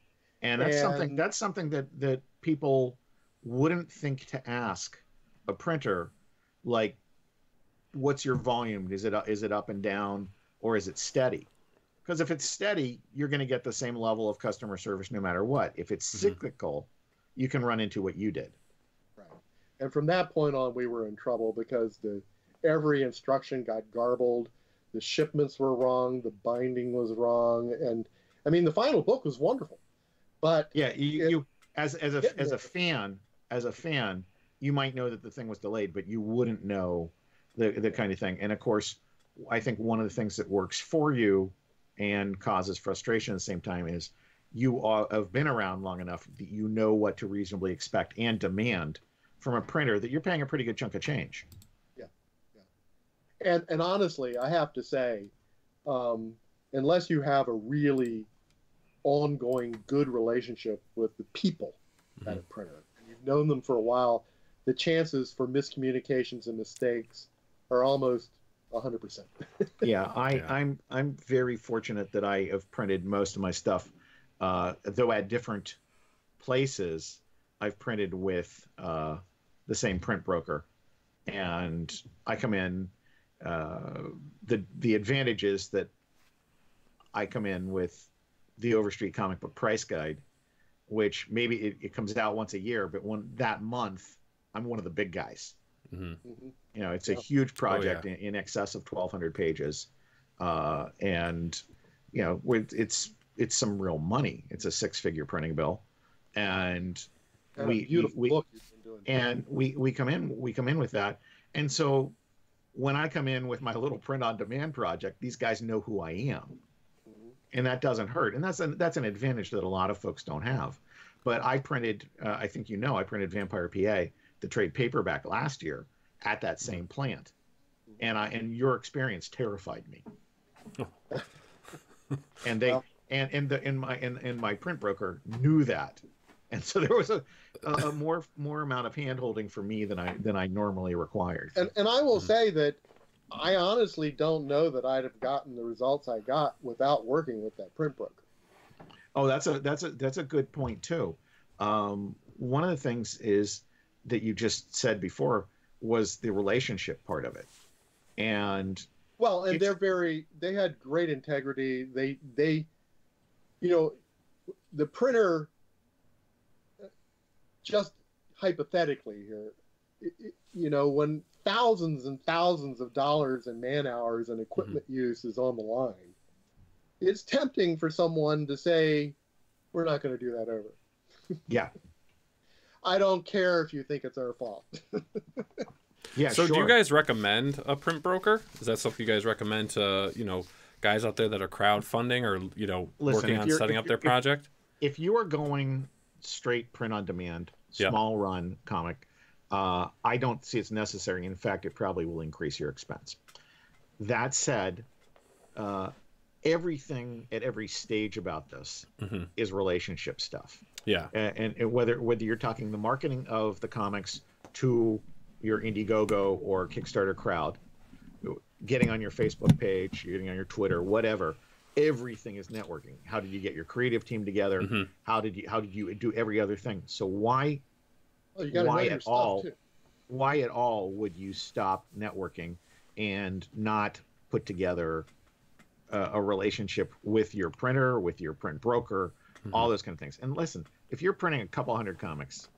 And that's something that people wouldn't think to ask a printer, like, what's your volume? Is it up and down, or is it steady? Because if it's steady, you're going to get the same level of customer service no matter what. If it's cyclical, you can run into what you did. Right. And from that point on, we were in trouble because every instruction got garbled. the shipments were wrong, the binding was wrong, and I mean the final book was wonderful. But yeah, you as a fan, you might know that the thing was delayed, but you wouldn't know the kind of thing. And of course, I think one of the things that works for you and causes frustration at the same time is you have been around long enough that you know what to reasonably expect and demand from a printer that you're paying a pretty good chunk of change. Yeah, yeah. And honestly, I have to say, unless you have a really ongoing good relationship with the people at a printer, and you've known them for a while, the chances for miscommunications and mistakes are almost 100%. Yeah, I'm very fortunate that I have printed most of my stuff, though at different places. I've printed with the same print broker, and I come in. The advantage is that I come in with the Overstreet Comic Book Price Guide, which maybe it comes out once a year, but that month I'm one of the big guys. Mm-hmm. Mm-hmm. You know, it's a huge project in excess of 1,200 pages, and you know, it's some real money. It's a 6-figure printing bill, and we come in with that. And so when I come in with my little print on demand project, these guys know who I am, and that doesn't hurt. And that's an advantage that a lot of folks don't have. But I printed, I think I printed Vampire PA, the trade paperback, last year at that same plant, and your experience terrified me. And they and my print broker knew that, and so there was a more amount of hand-holding for me than I normally required. And I will say that I honestly don't know that I'd have gotten the results I got without working with that print broker. Oh, that's a good point too. One of the things is that you just said before was the relationship part of it, and they had great integrity. They the printer, just hypothetically here, when thousands and thousands of dollars and man hours and equipment use is on the line, it's tempting for someone to say, we're not going to do that over. Yeah. I don't care if you think it's our fault. Yeah. So do you guys recommend a print broker? Is that something you guys recommend to, guys out there that are crowdfunding or, working on setting up their project? If you are going straight print on demand, small run comic, I don't see it's necessary. In fact, it probably will increase your expense. That said, everything at every stage about this is relationship stuff. Yeah. And whether you're talking the marketing of the comics to your Indiegogo or Kickstarter crowd, getting on your Facebook page, getting on your Twitter, whatever, everything is networking. How did you get your creative team together? How did you do every other thing? So why at all would you stop networking and not put together a relationship with your printer, with your print broker, all those kind of things? And listen, if you're printing a couple hundred comics,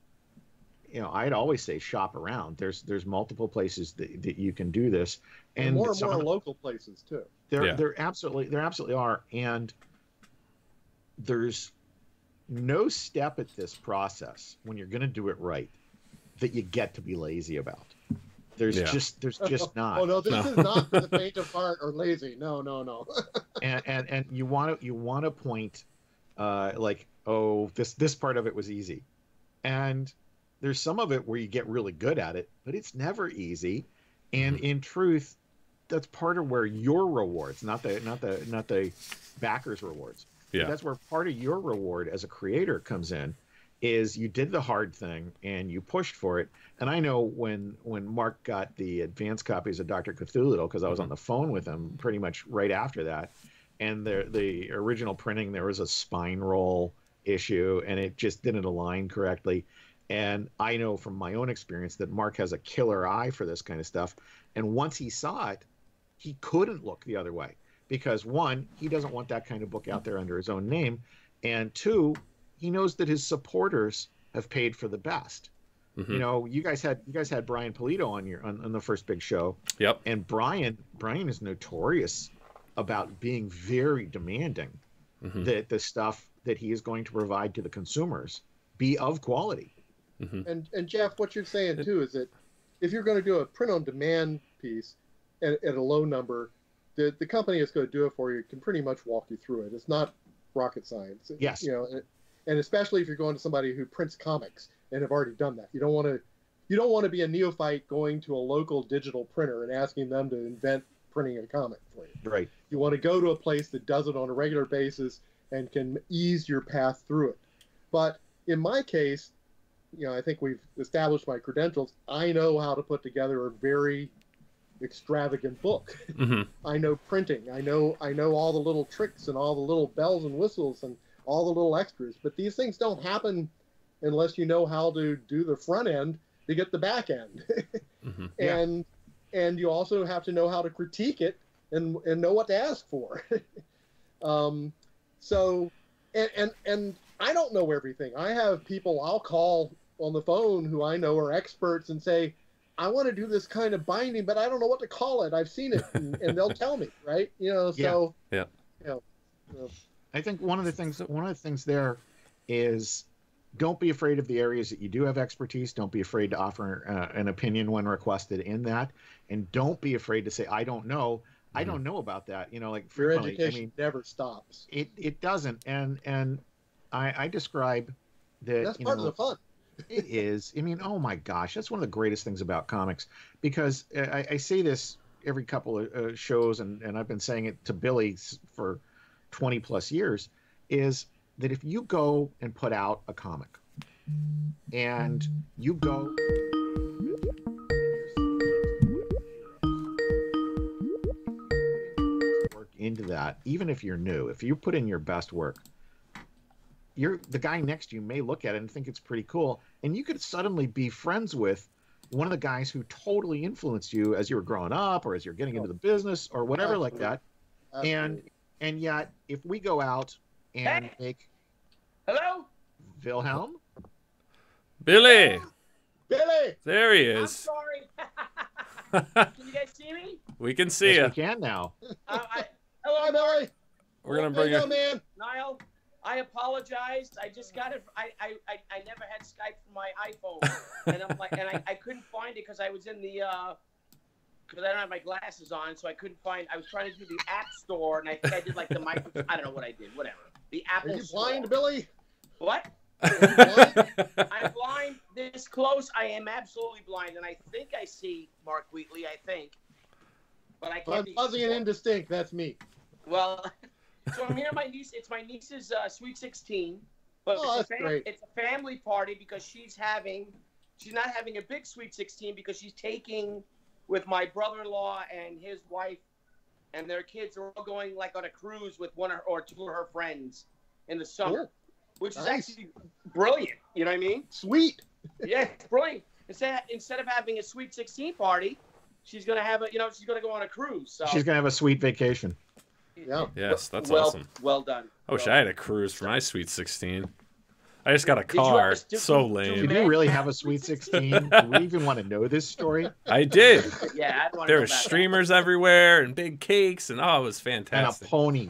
I'd always say shop around. There's multiple places that you can do this, and more local places too. There absolutely are, and there's no step at this process when you're going to do it right that you get to be lazy about. There's just not. Oh no, this is not for the faint of heart or lazy. No. and you want to point this part of it was easy, and there's some of it where you get really good at it, but it's never easy. And in truth, that's part of where your rewards, not the backers' rewards. Yeah. That's where part of your reward as a creator comes in, is you did the hard thing and you pushed for it. And I know when Mark got the advanced copies of Dr. Cthulhu, because I was on the phone with him pretty much right after that, and the original printing, there was a spine roll issue and it just didn't align correctly. And I know from my own experience that Mark has a killer eye for this kind of stuff. And once he saw it, he couldn't look the other way, because one, he doesn't want that kind of book out there under his own name, and two, he knows that his supporters have paid for the best. You guys had Brian Polito on the first big show. Yep. And Brian is notorious about being very demanding that the stuff that he is going to provide to the consumers be of quality. And Jeff, what you're saying too is that if you're going to do a print-on-demand piece at a low number, the company that's going to do it for you can pretty much walk you through it. It's not rocket science. Yes. You know, and especially if you're going to somebody who prints comics and have already done that. You don't want to be a neophyte going to a local digital printer and asking them to invent printing a comic for you. Right. You want to go to a place that does it on a regular basis and can ease your path through it. But in my case, you know, I think we've established my credentials. I know how to put together a very extravagant book. I know printing. I know all the little tricks and all the little bells and whistles and all the little extras. But these things don't happen unless you know how to do the front end to get the back end. And you also have to know how to critique it and know what to ask for. So I don't know everything. I have people I'll call on the phone who I know are experts and say, I want to do this kind of binding, but I don't know what to call it. I've seen it, and they'll tell me, right? You know, so yeah. You know, I think one of the things there is, don't be afraid of the areas that you do have expertise. Don't be afraid to offer an opinion when requested in that, and don't be afraid to say, I don't know. I don't know about that. You know, like your frequently, education never stops. It doesn't, and I describe that. That's part of the fun. It is. I mean, oh my gosh, that's one of the greatest things about comics, because I say this every couple of shows, and I've been saying it to Billy for 20 plus years, is that if you go and put out a comic and you go work into that, even if you're new, if you put in your best work, the guy next to you may look at it and think it's pretty cool, and you could suddenly be friends with one of the guys who totally influenced you as you were growing up or as you're getting into the business or whatever. Absolutely. Like that. Absolutely. And yet if we go out and make Hello, Wilhelm, Billy, there he I'm is. sorry. Can you guys see me? We can see Yes, you. we can now. Hello, Billy. We're gonna bring you, man. Niall. I apologize. I just got it. I never had Skype from my iPhone, and I'm like, and I couldn't find it because I was in the because I don't have my glasses on, so I couldn't find. I was trying to do the App Store, and I think I did like the micro. I don't know what I did. Whatever. The Apple. Are you Store. blind, Billy? What? Are you blind? I'm blind. This close, I am absolutely blind, and I think I see Mark Wheatley. I think, but I can't. I'm fuzzy and indistinct. That's me. Well. So I'm here at my niece. It's my niece's sweet 16, but great. It's a family party because she's not having a big sweet 16 because she's taking with my brother-in-law and his wife and their kids are all going like on a cruise with one or two of her friends in the summer, which is actually brilliant. You know what I mean? Sweet. Yeah, it's brilliant. Instead of having a sweet 16 party, she's gonna have she's gonna go on a cruise. So She's gonna have a sweet vacation. Yeah. Yes, that's awesome. Well done. I wish I had a cruise for my Sweet 16. I just got a car. So lame. Did you really have a Sweet 16? Do we even want to know this story? I did. Yeah, I there were streamers everywhere and big cakes, and it was fantastic. And a pony.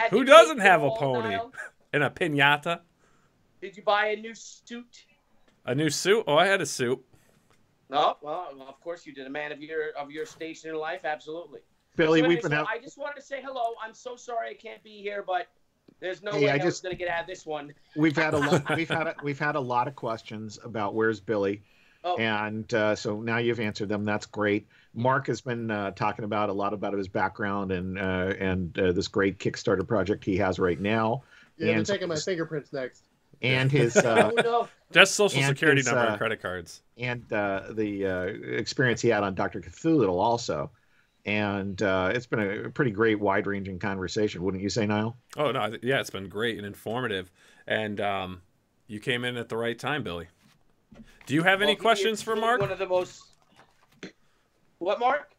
Who doesn't have a pony? And a piñata? Did you buy a new suit? A new suit? Oh, I had a suit. Oh, well, of course you did. A man of your station in life, absolutely. Billy, so we've been I just wanted to say hello. I'm so sorry I can't be here, but there's no way I was going to get out of this one. We've had a lot of questions about where's Billy, and so now you've answered them. That's great. Mark has been talking about a lot about his background and this great Kickstarter project he has right now. Yeah, and taking my fingerprints next. And his just social security number and credit cards, and the experience he had on Dr. Cthulhu also. And it's been a pretty great, wide-ranging conversation, wouldn't you say, Nile? Oh, no. Yeah, it's been great and informative. And you came in at the right time, Billy. Do you have any questions for Mark? One of the most... What, Mark?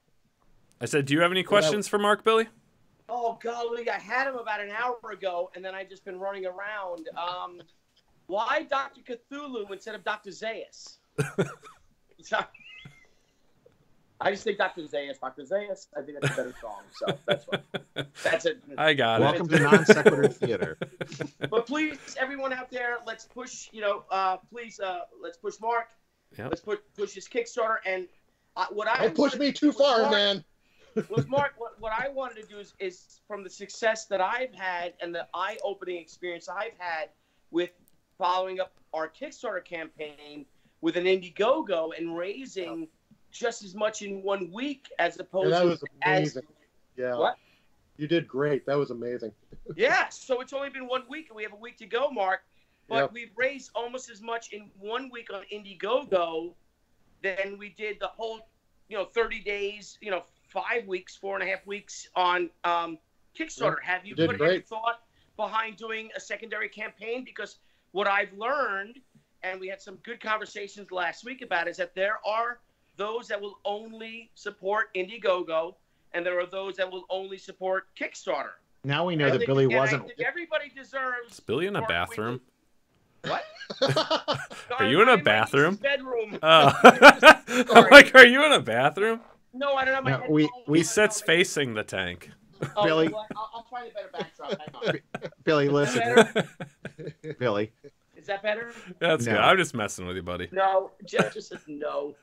I said, do you have any questions for Mark, Billy? Oh, golly. I had him about an hour ago, and then I've just been running around. Why Dr. Cthulhu instead of Dr. Zaius? I just think Dr. Zayas. I think that's a better song. So that's what. That's it. I got Welcome to Non Sequitur Theater. But please, everyone out there, let's push. Let's push Mark. Yep. Let's push his Kickstarter. And Don't push me too far, man. Was Mark, what I wanted to do is from the success that I've had and the eye-opening experience I've had with following up our Kickstarter campaign with an Indiegogo and raising just as much in 1 week as opposed that was to amazing. What? You did great. That was amazing. Yeah, so it's only been 1 week and we have a week to go, Mark. But Yep. we've raised almost as much in 1 week on Indiegogo than we did the whole, 30 days, 5 weeks, 4.5 weeks on Kickstarter. Yep. Have you did put any great. thought behind doing a secondary campaign? Because what I've learned, and we had some good conversations last week about, is that there are those that will only support Indiegogo, and there are those that will only support Kickstarter. Now we know I that think- Billy and I wasn't. think everybody deserves. Is Billy in a Mark bathroom? What? Are you in a I'm my bathroom? niece's bedroom. Oh. I'm like, are you in a bathroom? No, I don't have my No, headphones. we He sits facing the tank. Oh, Billy- well, I'll find a better backdrop. Hang on. Billy, listen. Better? Billy, Is that better? That's No. good. I'm just messing with you, buddy. No, Jeff just says no.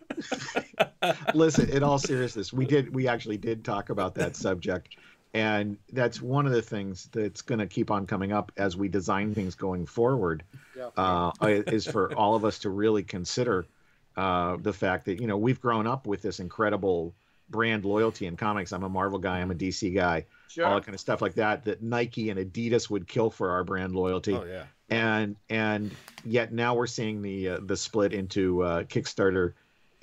listen. In all seriousness, we actually did talk about that subject, and that's one of the things that's going to keep on coming up as we design things going forward. Yeah. Is for all of us to really consider the fact that we've grown up with this incredible brand loyalty in comics. I'm a Marvel guy. I'm a DC guy. Sure. All that kind of stuff like that. That Nike and Adidas would kill for our brand loyalty. Oh yeah. And yet now we're seeing the split into Kickstarter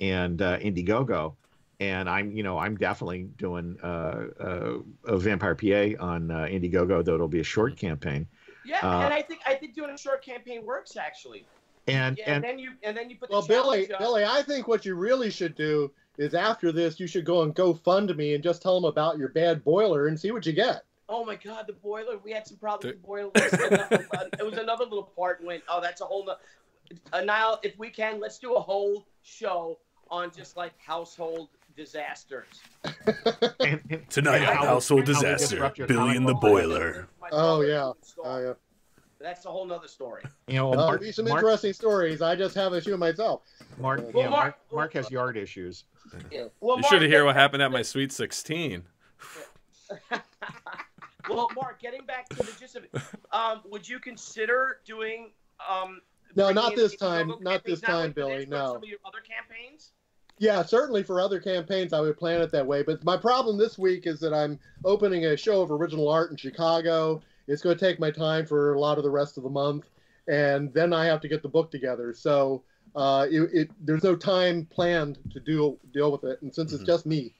and Indiegogo, and I'm definitely doing a Vampire PA on Indiegogo, though it'll be a short campaign. Yeah, and I think doing a short campaign works actually. And then you put the Well, Billy, challenge up. Billy, I think what you really should do is after this, you should go and GoFundMe and just tell them about your bad boiler and see what you get. Oh my God, the boiler! We had some problems with the boiler. It was another little part. Went, oh, that's a whole. Nile, if we can, let's do a whole show on just like household disasters. Tonight, how- household how we disaster. disrupt your Billy in the comic book boiler. Oh yeah, oh yeah. That's a whole nother story. There'll be some interesting stories. I just have a few myself. Mark has yard issues. Yeah. Well, You should Mark, hear what happened at my Sweet 16. Well, Mark, getting back to the gist of it, would you consider doing? No, bringing not in this Indiegogo time. campaigns Not this now time, like Billy. this, but No. Some of your other campaigns. Yeah, certainly for other campaigns, I would plan it that way. But my problem this week is that I'm opening a show of original art in Chicago. It's going to take my time for a lot of the rest of the month, and then I have to get the book together. So there's no time planned to deal with it, and since it's just me.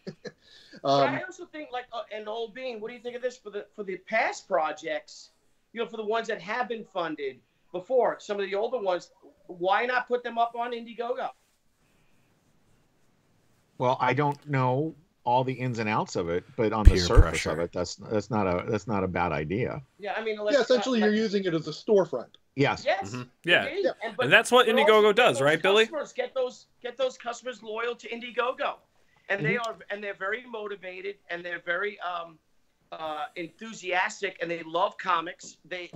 But I also think, like, an old being. What do you think of this for the past projects? For the ones that have been funded before, some of the older ones. Why not put them up on Indiegogo? Well, I don't know all the ins and outs of it, but on Peer the surface pressure. of it, that's not a bad idea. Yeah, I mean, Yeah, essentially you're using it as a storefront. Yes. Yes. Yeah. indeed. And that's what but Indiegogo also get does, those right, Billy? customers, Get those customers loyal to Indiegogo, and they're very motivated, and they're very enthusiastic, and they love comics. They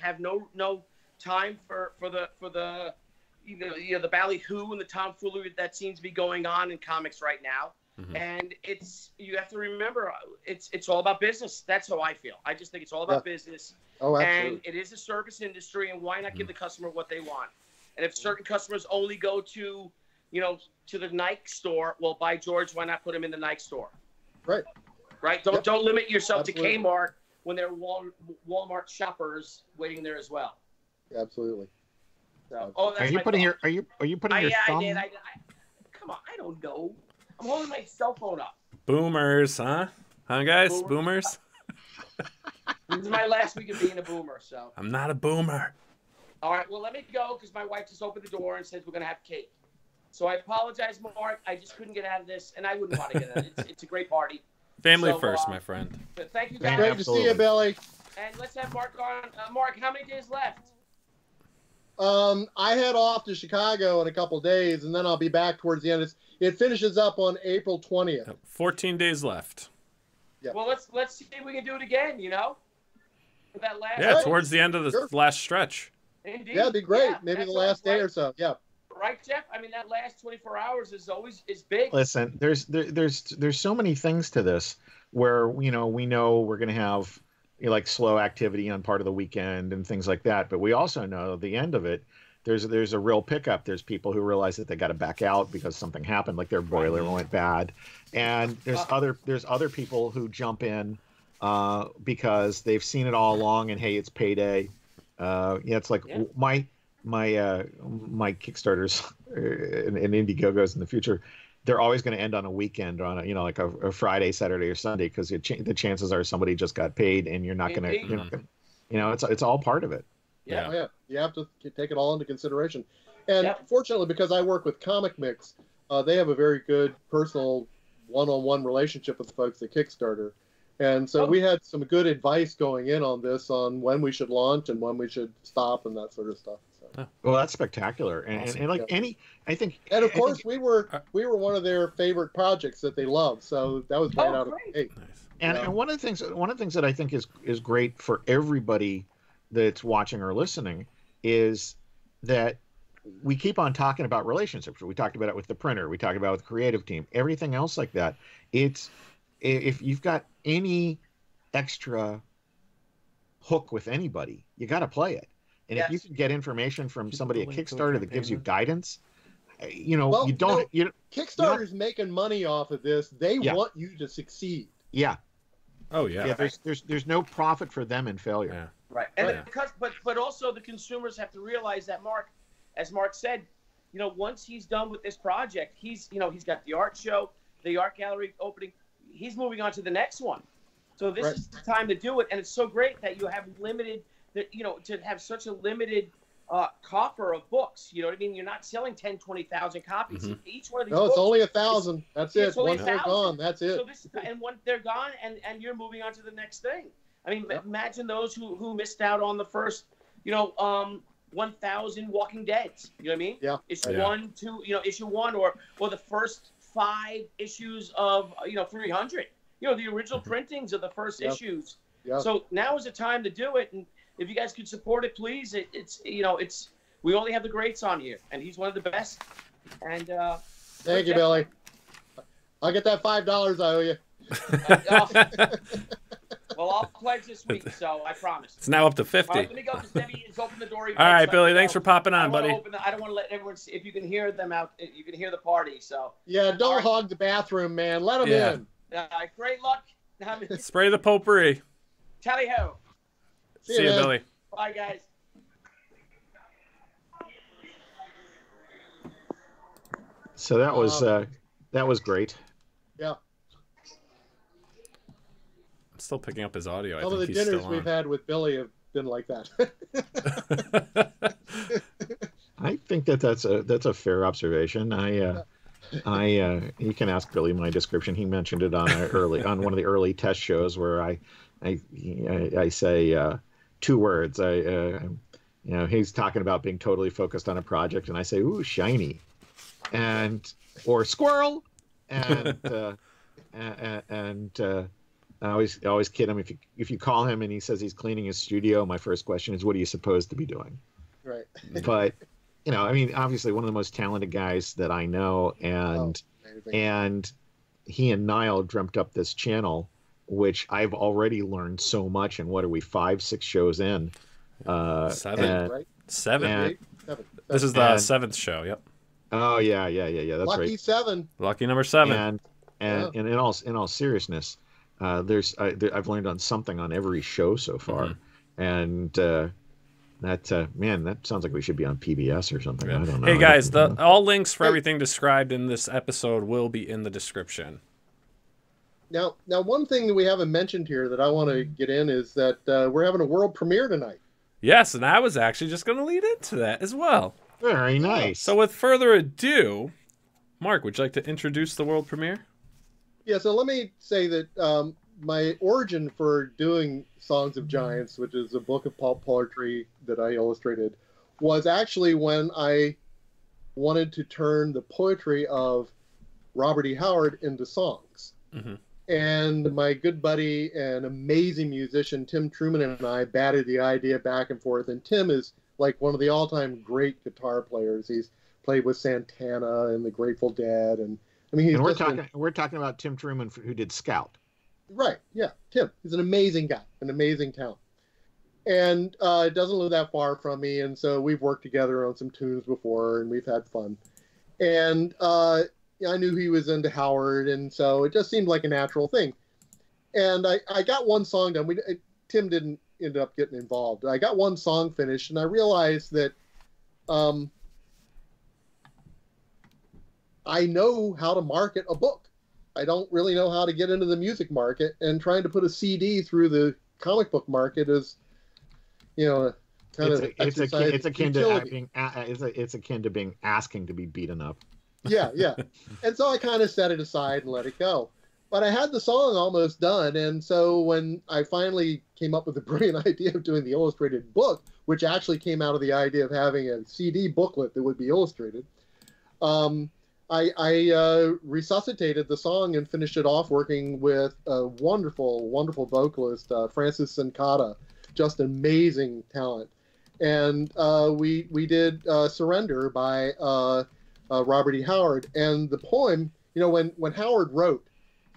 have no time for the the ballyhoo and the tomfoolery that seems to be going on in comics right now. And you have to remember, it's all about business. That's how I feel. I just think it's all about business. Oh, And absolutely. it is a service industry, and why not give the customer what they want? And if certain customers only go to the Nike store, well, by George, why not put them in the Nike store? Right. Right. Don't limit yourself Absolutely. to Kmart when there are Walmart shoppers waiting there as well. Absolutely. So, Are you putting your thumb? I did. Come on, I don't know. I'm holding my cell phone up. Boomers, huh? Huh, guys? Boomers? This is my last week of being a boomer, so. I'm not a boomer. All right, well, let me go because my wife just opened the door and says we're going to have cake. So I apologize, Mark. I just couldn't get out of this, and I wouldn't want to get out of it. It's a great party. Family So, first, my friend. But thank you, Yeah, guys. Great to see you, Billy. And let's have Mark on. Mark, how many days left? I head off to Chicago in a couple days, and then I'll be back towards the end. It finishes up on April 20th. 14 days left. Yep. Well, let's see if we can do it again. For that last. Yeah, race. towards the end of the last stretch. Indeed. Yeah, it'd be great. Yeah, Maybe that's the last day right. or so. Yeah. Right, Jeff? I mean, that last 24 hours is big. Listen, there's so many things to this where we know we're going to have like slow activity on part of the weekend and things like that, but we also know at the end of it there's a real pickup. There's people who realize that they got to back out because something happened, like their boiler went bad, and there's other people who jump in because they've seen it all along and hey, it's payday. It's like my Kickstarters and Indiegogos in the future, they're always going to end on a weekend, or on a Friday, Saturday, or Sunday, because the chances are somebody just got paid, and you're not going to, it's all part of it. Yeah. Oh, yeah. You have to take it all into consideration. And fortunately, because I work with Comic Mix, they have a very good personal one-on-one relationship with the folks at Kickstarter. And so we had some good advice going in on this, on when we should launch and when we should stop and that sort of stuff. So. Well, that's spectacular, and like I think, and of course we were one of their favorite projects that they love, so that was right out of the gate. Nice. And one of the things that I think is great for everybody that's watching or listening is that we keep on talking about relationships. We talked about it with the printer, we talked about it with the creative team, everything else like that. It's if you've got any extra hook with anybody, you got to play it. And if you can get information from somebody at Kickstarter that gives you guidance, Kickstarter's making money off of this. They want you to succeed. Yeah. Oh yeah. There's no profit for them in failure. Yeah. Right. And but also the consumers have to realize that as Mark said, once he's done with this project, he's got the art show, the art gallery opening, he's moving on to the next one. So this is the time to do it, and it's so great that you have to have such a limited coffer of books. You know what I mean? You're not selling 10, 20,000 copies. Mm-hmm. Each one of these No, books, it's only 1,000. That's it. Once they're 1,000. gone, that's it. So and when they're gone, and you're moving on to the next thing. I mean, imagine those who missed out on the first, 1,000 Walking Deads. You know what I mean? Yeah. Issue 1, 2, issue 1, or the first 5 issues of 300. The original printings of the first issues. Yeah. So now is the time to do it, and if you guys could support it, please. It's we only have the greats on here, and he's one of the best. And thank you, Billy. I'll get that $5 I owe you. Well, I'll pledge this week, so I promise. It's now up to 50. All right, let me go, because Debbie has opened the door. All right, Billy, thanks for popping on, buddy. I don't want to let everyone see. If you can hear them out, you can hear the party. So yeah, don't hog the bathroom, man. Let them in. Great luck. Spray the potpourri. Tally ho. See you, Billy. Bye, guys. So that was great. Yeah. I'm still picking up his audio. Some of the dinners we've had with Billy have been like that. I think that's a fair observation. You can ask Billy my description. He mentioned it on one of the early test shows where I say 2 words. He's talking about being totally focused on a project, and I say, "Ooh, shiny," or squirrel, and I always kid him if you call him and he says he's cleaning his studio. My first question is, "What are you supposed to be doing?" Right. But obviously one of the most talented guys that I know, and he and Nile dreamt up this channel, which I've already learned so much. And what are we, 5, 6 shows in? 7. Right? 7. 7. This is the 7th show. Yep. Oh yeah. That's Lucky right. 7. Lucky number 7. And in all seriousness, I've learned on something on every show so far, and that sounds like we should be on PBS or something. Yeah. I don't know. Hey guys, all links for everything described in this episode will be in the description. Now, one thing that we haven't mentioned here that I want to get in is that we're having a world premiere tonight. Yes, and I was actually just going to lead into that as well. Very nice. So with further ado, Mark, would you like to introduce the world premiere? Yeah, so let me say that my origin for doing Songs of Giants, which is a book of pulp poetry that I illustrated, was actually when I wanted to turn the poetry of Robert E. Howard into songs. Mm-hmm. And my good buddy and amazing musician, Tim Truman, and I batted the idea back and forth. And Tim is like one of the all-time great guitar players. He's played with Santana and the Grateful Dead. And I mean, we're talking about Tim Truman, who did Scout. Right. Yeah. Tim. He's an amazing guy, an amazing talent. And it doesn't live that far from me. And so we've worked together on some tunes before, and we've had fun. And I knew he was into Howard, and so it just seemed like a natural thing. And I got one song done. Tim didn't end up getting involved. I got one song finished, and I realized that I know how to market a book. I don't really know how to get into the music market, and trying to put a CD through the comic book market is, it's akin to being asking to be beaten up. Yeah. And so I kind of set it aside and let it go. But I had the song almost done, and so when I finally came up with the brilliant idea of doing the illustrated book, which actually came out of the idea of having a CD booklet that would be illustrated, I resuscitated the song and finished it off working with a wonderful, wonderful vocalist, Francis Sincata, just amazing talent. And we did Surrender by Robert E. Howard. And the poem, when Howard wrote,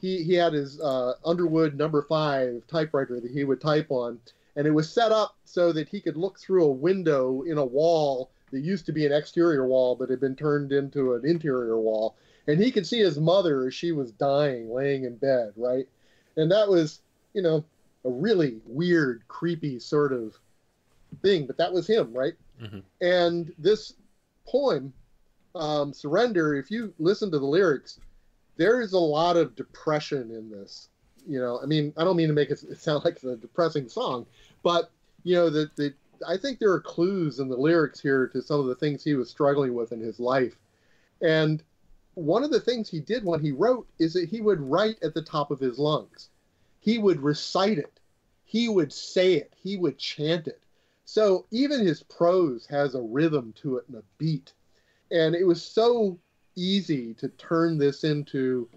he had his Underwood No. 5 typewriter that he would type on, and it was set up so that he could look through a window in a wall that used to be an exterior wall but had been turned into an interior wall. And he could see his mother as she was dying, laying in bed, right? And that was, a really weird, creepy sort of thing, but that was him, right? Mm-hmm. And this poem, Surrender, if you listen to the lyrics, there is a lot of depression in this. I don't mean to make it sound like it's a depressing song, but, I think there are clues in the lyrics here to some of the things he was struggling with in his life. And one of the things he did when he wrote is that he would write at the top of his lungs. He would recite it. He would say it. He would chant it. So even his prose has a rhythm to it and a beat. And it was so easy to turn this into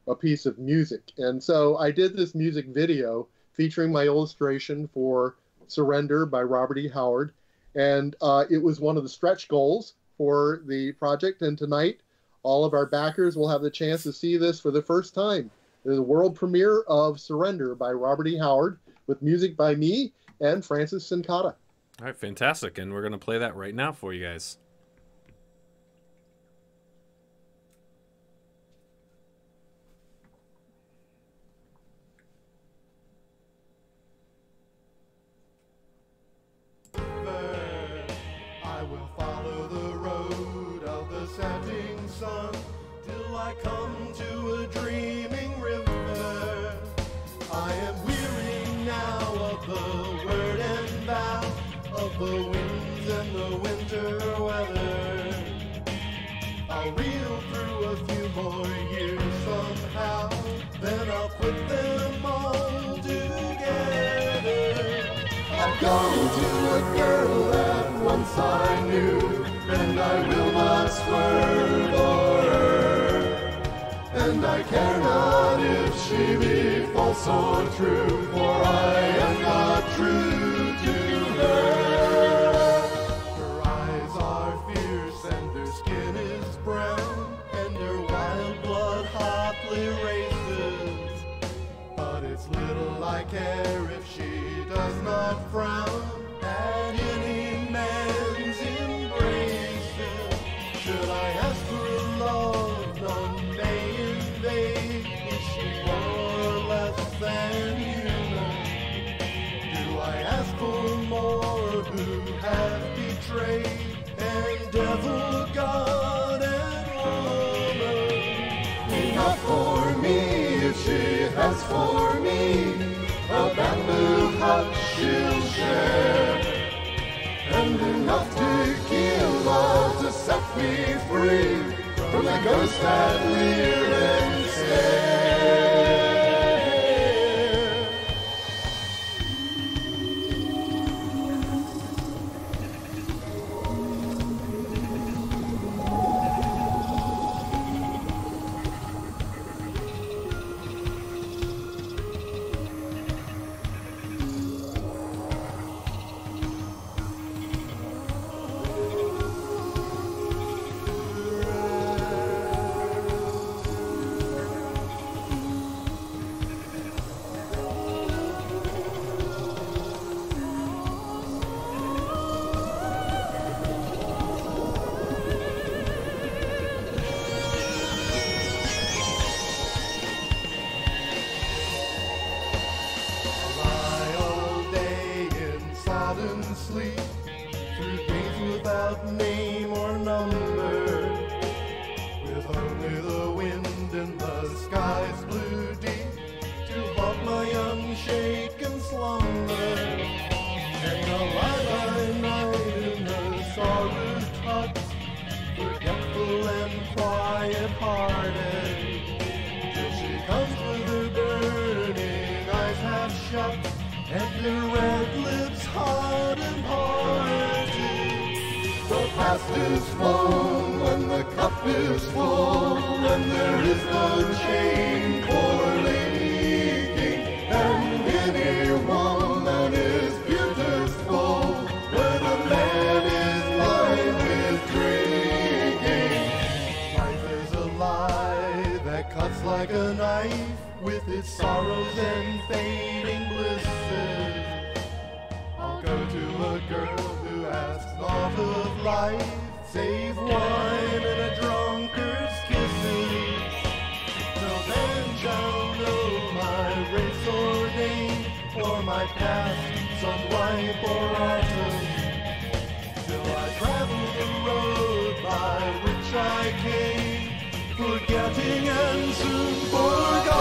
a piece of music. And so I did this music video featuring my illustration for Surrender by Robert E. Howard. And it was one of the stretch goals for the project. And tonight, all of our backers will have the chance to see this for the first time. There's a world premiere of Surrender by Robert E. Howard with music by me and Francis Sincata. All right, fantastic. And we're going to play that right now for you guys. I will follow the road of the setting sun till I come to a dreaming river. I am weary now of the word and bow of the winds and the winter weather. I'll reel through a few more years somehow, then I'll put them all together. I'll go to a girl that once I knew, and I will not swerve for her. And I care not if she be false or true, for I am not true to her. Her eyes are fierce and her skin is brown, and her wild blood hotly races. But it's little I care if she does not frown at any man's embraces. Should I ask for love, none may invade. Is she more or less than human? Do I ask for more who have betrayed and devil, God, and woman? Enough for me if she has for me a bamboo hut she'll share, and enough tequila to set me free from the ghosts that leer and stare. through days without name or number, with only the wind and the sky's blue deep to haunt my unshaken slumber. And I'll lie by night in the sorrow's huts, forgetful and quiet-hearted, till she comes with her burning eyes half shut and her red lips hard and parted. The past is flown when the cup is full, and there is no chain for Lady King, and any woman is beautiful where the man is blind with drinking. Life is a lie that cuts like a knife, with its sorrows and fading blisses. I'll go to a girl who asks naught of life, save wine and a drunkard's kisses. Till then shall know my race or name, or my past, sun, wife, or autumn, till I travel the road by which I came, forgetting and soon forgotten.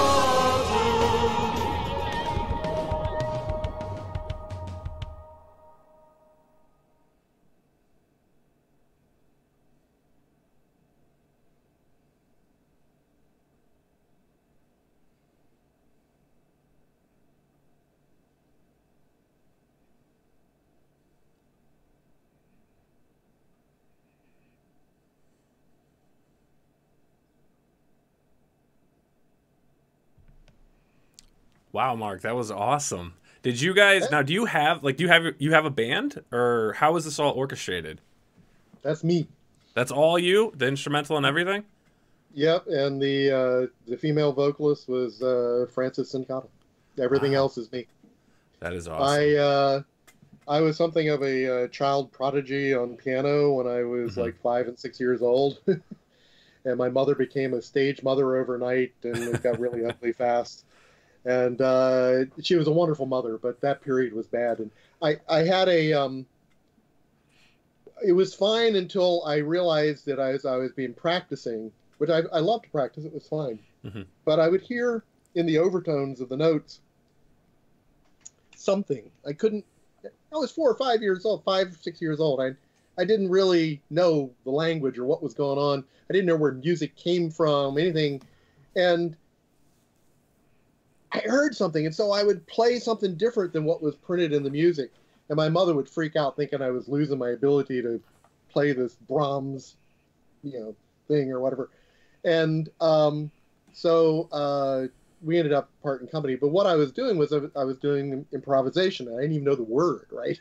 Wow, Mark, that was awesome. Did you guys now? Do you have a band, or how is this all orchestrated? That's me. That's all you, the instrumental and everything. Yep, and the female vocalist was Frances Sincotta. Everything else is me. That is awesome. I was something of a child prodigy on piano when I was like 5 and 6 years old, and my mother became a stage mother overnight, and it got really ugly fast. And she was a wonderful mother, but that period was bad. And I had it was fine until I realized that as I was practicing, which I loved to practice, it was fine. But I would hear in the overtones of the notes something. I was 4 or 5 years old, 5, 6 years old. I didn't really know the language or what was going on. I didn't know where music came from, anything. And I heard something, and so I would play something different than what was printed in the music. And my mother would freak out thinking I was losing my ability to play this Brahms, thing or whatever. And so we ended up parting company. But what I was doing was I was doing improvisation. I didn't even know the word, right?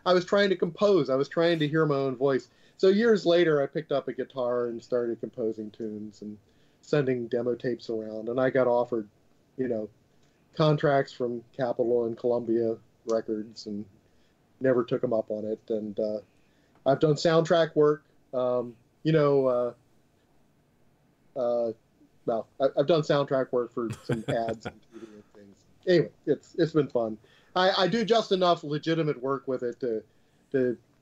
I was trying to compose. I was trying to hear my own voice. So years later, I picked up a guitar and started composing tunes and sending demo tapes around. And I got offered, contracts from Capitol and Columbia Records and never took them up on it. And I've done soundtrack work. I've done soundtrack work for some ads and TV and things. Anyway, it's been fun. I do just enough legitimate work with it to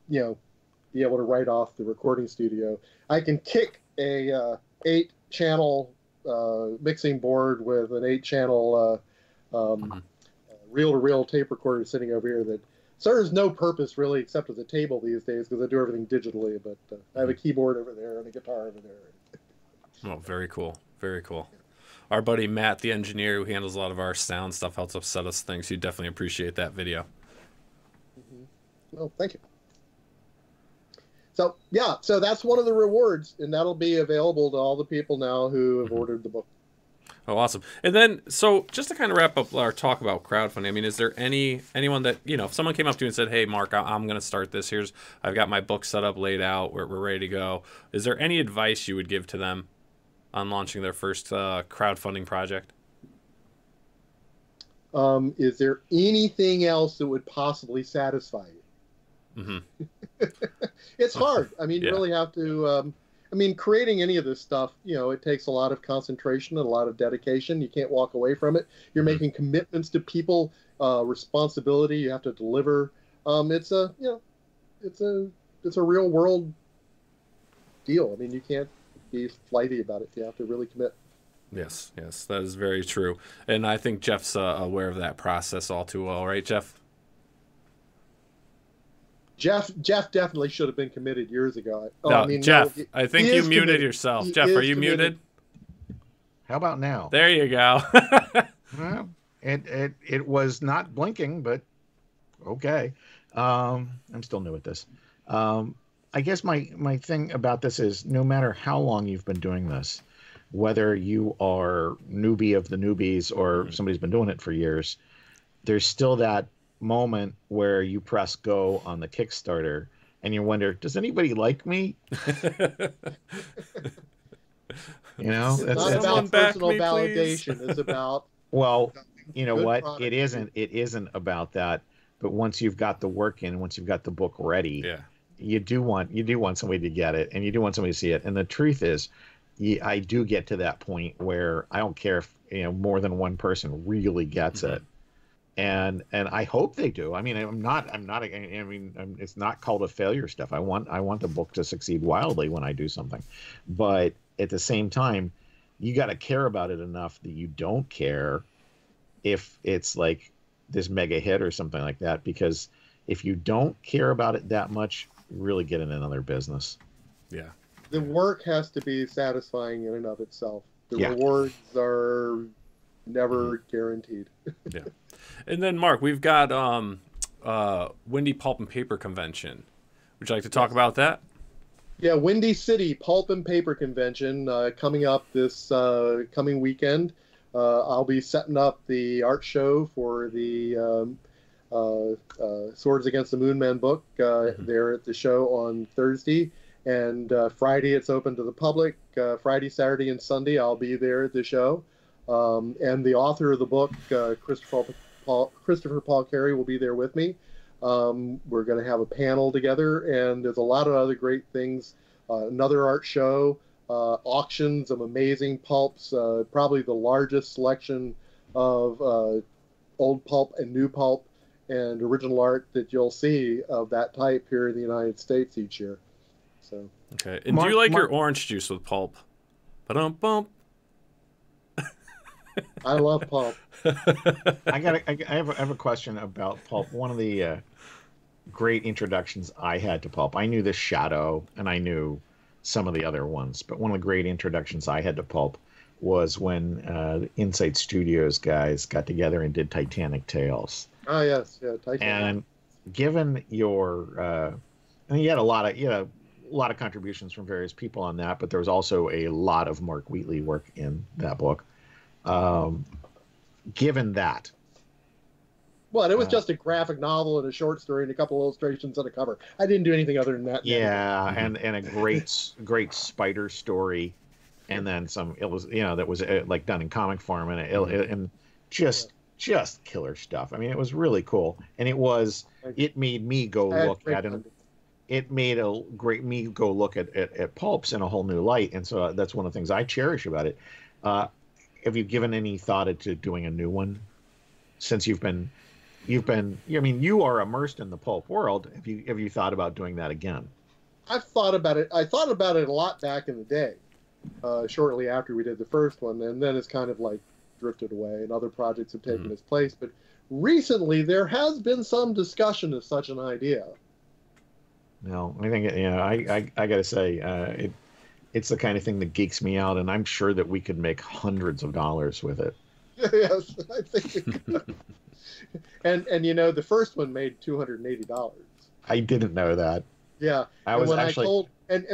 be able to write off the recording studio. I can kick a 8-channel mixing board with an 8-channel reel-to-reel tape recorder sitting over here that serves no purpose really except as a table these days because I do everything digitally. But I have a keyboard over there and a guitar over there. Oh, very cool. Very cool. Our buddy Matt, the engineer who handles a lot of our sound stuff, helps us set us things. You definitely appreciate that video. Well, thank you. So, yeah, so that's one of the rewards, and that'll be available to all the people now who have ordered the book. Oh, awesome. And then, so just to kind of wrap up our talk about crowdfunding, I mean, is there anyone that, if someone came up to you and said, hey, Mark, I'm going to start this. I've got my book set up, laid out, we're ready to go. Is there any advice you would give to them on launching their first crowdfunding project? Is there anything else that would possibly satisfy you? It's hard. I mean, you really have to, creating any of this stuff, it takes a lot of concentration and a lot of dedication. You can't walk away from it. You're making commitments to people, responsibility. You have to deliver. It's a real world deal. I mean, you can't be flighty about it. You have to really commit. Yes, that is very true. And I think Jeff's aware of that process all too well, right, Jeff? Jeff definitely should have been committed years ago. Jeff, I think you muted yourself. Jeff, are you muted? How about now? There you go. Well, it was not blinking, but okay. I'm still new at this. I guess my thing about this is no matter how long you've been doing this, whether you are newbie of the newbies or somebody's been doing it for years, there's still that moment where you press go on the Kickstarter and you wonder, does anybody like me? You know, it's not about personal validation. It's about, well, you know what? product. It isn't about that. But once you've got the work in, once you've got the book ready, you do want somebody to get it, and you do want somebody to see it. And the truth is, I do get to that point where I don't care if more than one person really gets it, and I hope they do. I mean, it's not called a failure stuff. I want the book to succeed wildly when I do something, but at the same time, you got to care about it enough that you don't care if it's like this mega hit or something like that, because if you don't care about it that much, you really get in another business. Yeah. The work has to be satisfying in and of itself. The rewards are never guaranteed. Yeah. And then, Mark, we've got Windy Pulp and Paper Convention. Would you like to talk about that? Yeah, Windy City Pulp and Paper Convention coming up this coming weekend. I'll be setting up the art show for the Swords Against the Moonmen book there at the show on Thursday. And Friday, it's open to the public. Friday, Saturday, and Sunday, I'll be there at the show. And the author of the book, Christopher Paul Carey, will be there with me. We're going to have a panel together, and there's a lot of other great things. Another art show, auctions of amazing pulps, probably the largest selection of old pulp and new pulp and original art that you'll see of that type here in the United States each year. So. Okay. And do you like your orange juice with pulp? Ba-dum-bum. I love pulp. I have a question about pulp. One of the great introductions I had to pulp. I knew the Shadow and I knew some of the other ones, but one of the great introductions I had to pulp was when Insight Studios guys got together and did Titanic Tales. Oh yes, yeah, Titanic. And given your, and you had a lot of contributions from various people on that, but there was also a lot of Mark Wheatley work in that book. Given that, well, it was just a graphic novel and a short story and a couple illustrations on a cover. I didn't do anything other than that. Yeah, and a great spider story, and then some that was like done in comic form, and just killer stuff. I mean, it was really cool, and it made me go look at it. It made me go look at pulps in a whole new light, and so that's one of the things I cherish about it. Have you given any thought into doing a new one since you've been? I mean, you are immersed in the pulp world. Have you thought about doing that again? I've thought about it. I thought about it a lot back in the day, shortly after we did the first one, and then it's kind of like drifted away, and other projects have taken its place. But recently, there has been some discussion of such an idea. No, I think I got to say, it's the kind of thing that geeks me out, and I'm sure that we could make hundreds of dollars with it. Yes, I think we could. And the first one made $280. I didn't know that. Yeah, and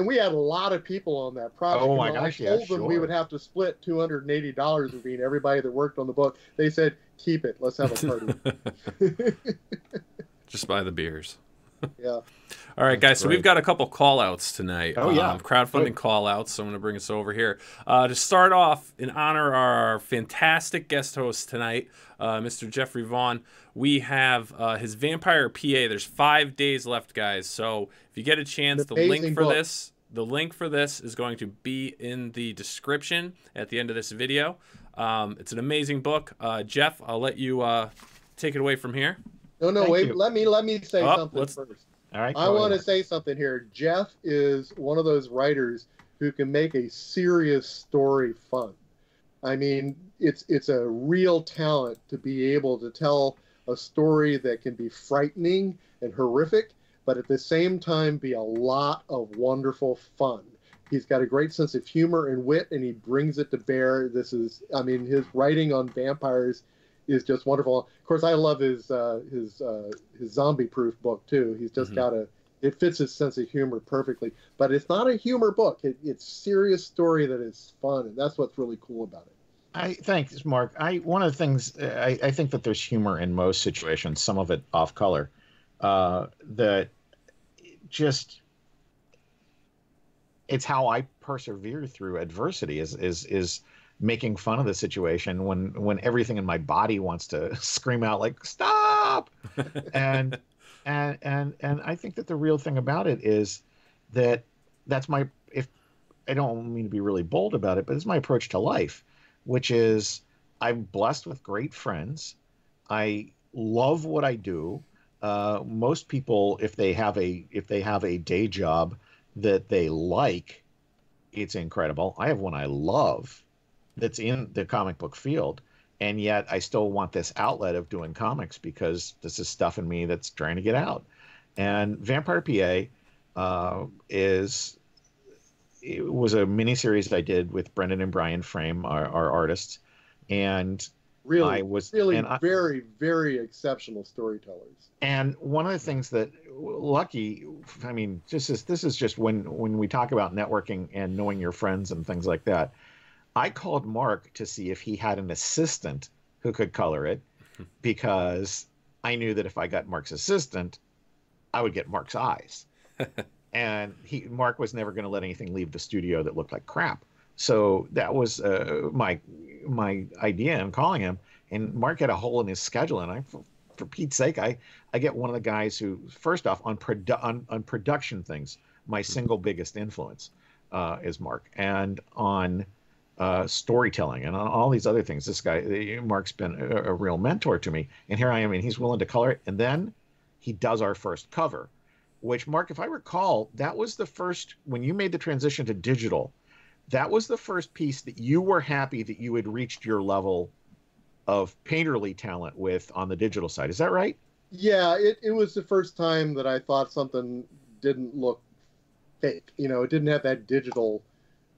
we had a lot of people on that project. Oh my gosh, I told them we would have to split $280 between everybody that worked on the book. They said, "Keep it. Let's have a party." Just buy the beers. Yeah. All right, guys. So we've got a couple call-outs tonight. Oh, yeah. Crowdfunding call-outs. So I'm going to bring us over here. To start off, in honor of our fantastic guest host tonight, Mr. Jeffrey Vaughn, we have his Vampire PA. There's 5 days left, guys. So if you get a chance, the link for this is going to be in the description at the end of this video. It's an amazing book. Jeff, I'll let you take it away from here. No, wait. Let me say something first. All right. I want to say something here. Jeff is one of those writers who can make a serious story fun. I mean, it's a real talent to be able to tell a story that can be frightening and horrific, but at the same time be a lot of wonderful fun. He's got a great sense of humor and wit, and he brings it to bear. His writing on vampires is just wonderful. Of course, I love his zombie-proof book too. He's just it fits his sense of humor perfectly. But it's not a humor book. It's serious story that is fun, and that's what's really cool about it. Thanks, Mark. One of the things I think that there's humor in most situations, some of it off color, that just it's how I persevere through adversity is making fun of the situation when everything in my body wants to scream out like stop, and I think that the real thing about it is that's my, if I don't mean to be really bold about it, but it's my approach to life, which is I'm blessed with great friends. I love what I do. Most people, if they have a day job that they like, it's incredible. I have one I love that's in the comic book field, and yet I still want this outlet of doing comics because this is stuff in me that's trying to get out. And Vampire PA it was a miniseries that I did with Brendan and Brian Frame, our artists, and very, very exceptional storytellers. And one of the things that lucky, I mean, this is just when we talk about networking and knowing your friends and things like that, I called Mark to see if he had an assistant who could color it, because I knew that if I got Mark's assistant, I would get Mark's eyes. And Mark was never going to let anything leave the studio that looked like crap. So that was my idea in calling him. And Mark had a hole in his schedule, and for Pete's sake, I get one of the guys who, first off, on production things, my single biggest influence is Mark, and on storytelling and on all these other things. This guy, Mark's been a real mentor to me, and here I am, and he's willing to color it. And then he does our first cover, which, Mark, if I recall, that was the first, when you made the transition to digital, that was the first piece that you were happy that you had reached your level of painterly talent with on the digital side. Is that right? Yeah, it was the first time that I thought something didn't look fake. You know, it didn't have that digital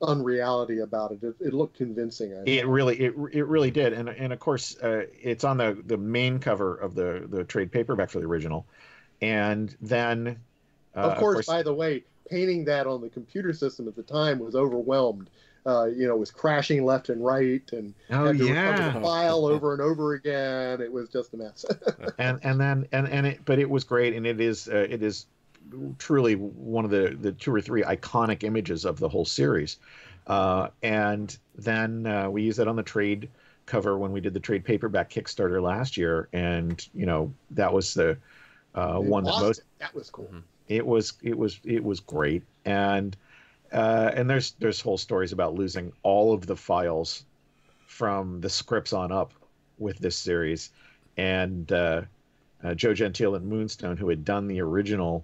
unreality about it. It looked convincing. It really did. And of course, it's on the main cover of the trade paperback for the original. And then of course, by the way, painting that on the computer system at the time was overwhelmed. It was crashing left and right, and had to recover the file over and over again. It was just a mess. but it was great, and it is truly one of the two or three iconic images of the whole series. And then we used that on the trade cover when we did the trade paperback Kickstarter last year, and that was the one that was cool. It was great, and there's whole stories about losing all of the files from the scripts on up with this series, and Joe Gentile and Moonstone, who had done the original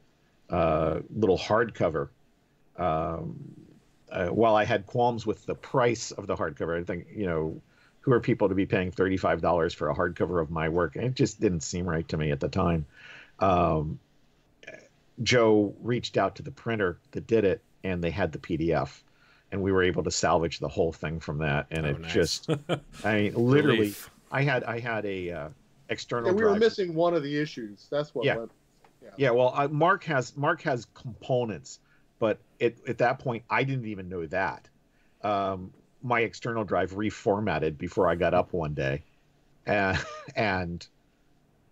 little hardcover. While I had qualms with the price of the hardcover, I think, who are people to be paying $35 for a hardcover of my work? And it just didn't seem right to me at the time. Joe reached out to the printer that did it, and they had the PDF, and we were able to salvage the whole thing from that. And nice. Just, I mean, literally, relief. I had a external. Yeah, we were missing one of the issues. That's what. Yeah. Yeah. Well, Mark has components, but at that point, I didn't even know that. My external drive reformatted before I got up one day, and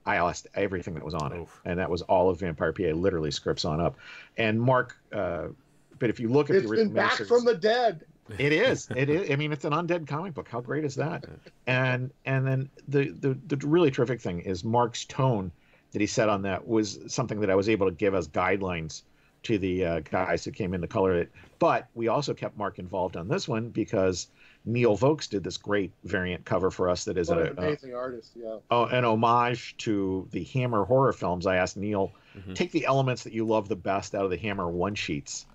I lost everything that was on it. And that was all of Vampire PA, literally scripts on up. And Mark, but if you look at the original, it's been back from the dead. It is. It is. I mean, it's an undead comic book. How great is that? And then the really terrific thing is Mark's tone that he set on that was something that I was able to give as guidelines to the guys who came in to color it. But we also kept Mark involved on this one because Neil Vokes did this great variant cover for us that is What an amazing artist, yeah. An homage to the Hammer horror films. I asked Neil, take the elements that you love the best out of the Hammer one-sheets.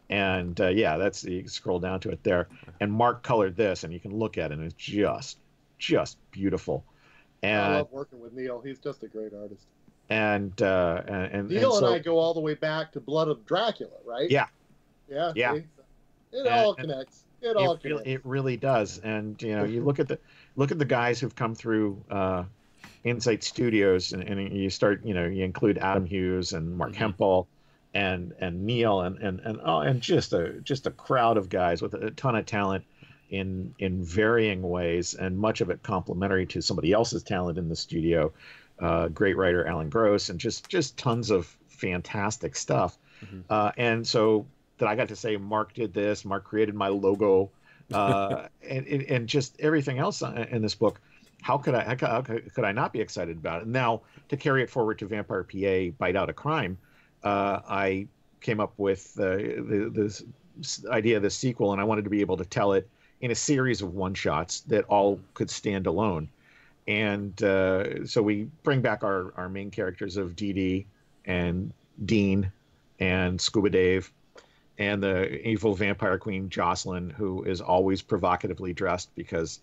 And yeah, that's, you can scroll down to it there. And Mark colored this, and you can look at it, and it's just beautiful. And I love working with Neil. He's just a great artist. And Neil and I go all the way back to Blood of Dracula, right? Yeah. Yeah. Yeah. See? It all connects. It really does. And you know, you look at the guys who've come through Insight Studios, and you start, you know, you include Adam Hughes and Mark Hempel and Neil and just a crowd of guys with a ton of talent in varying ways, and much of it complementary to somebody else's talent in the studio. Great writer Alan Gross, and just tons of fantastic stuff. And so that I got to say, Mark did this, Mark created my logo, and just everything else in this book. How could I not be excited about it? Now, to carry it forward to Vampire PA Bite Out a Crime, I came up with this idea of the sequel, and I wanted to be able to tell it in a series of one-shots that all could stand alone. And so we bring back our main characters of Dee Dee and Dean and Scuba Dave and the evil vampire queen Jocelyn, who is always provocatively dressed, because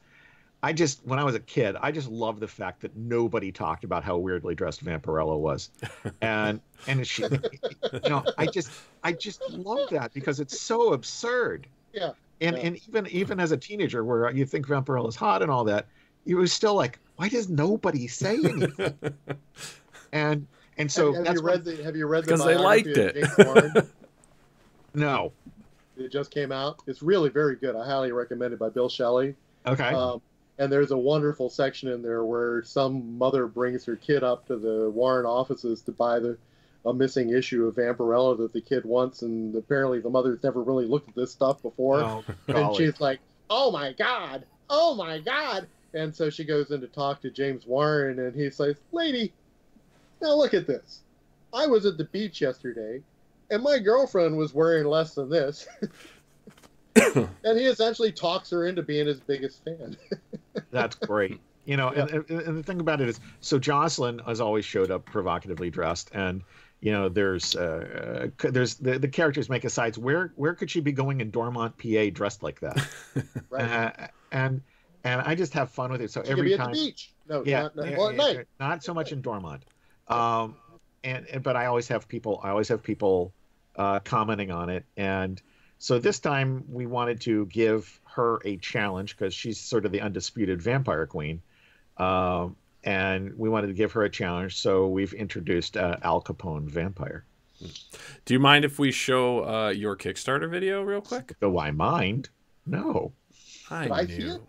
when I was a kid, I just loved the fact that nobody talked about how weirdly dressed Vampirella was. And she, you know, I just love that because it's so absurd. Yeah. And even as a teenager, where you think Vampirella's hot and all that, you was still like, why does nobody say anything? and so have you read the because they liked it. No, it just came out. It's really very good. I highly recommend it, by Bill Shelley. Okay. And there's a wonderful section in there where some mother brings her kid up to the Warren offices to buy a missing issue of Vampirella that the kid wants, and apparently the mother's never really looked at this stuff before. Oh, and she's like, oh my God. And so she goes in to talk to James Warren, and he says, lady, now look at this. I was at the beach yesterday, and my girlfriend was wearing less than this. And he essentially talks her into being his biggest fan. That's great. You know, yeah. and the thing about it is, so Jocelyn has always showed up provocatively dressed, and you know, there's the characters make asides. Where could she be going in Dormont, PA, dressed like that? Right. And I just have fun with it. So she every could be time, at the beach. No, yeah, well, at night. Not so much in Dormont. But I always have people commenting on it, and so this time we wanted to give her a challenge because she's sort of the undisputed vampire queen, and we wanted to give her a challenge. So we've introduced Al Capone vampire. Do you mind if we show your Kickstarter video real quick? Do I mind? No. I knew.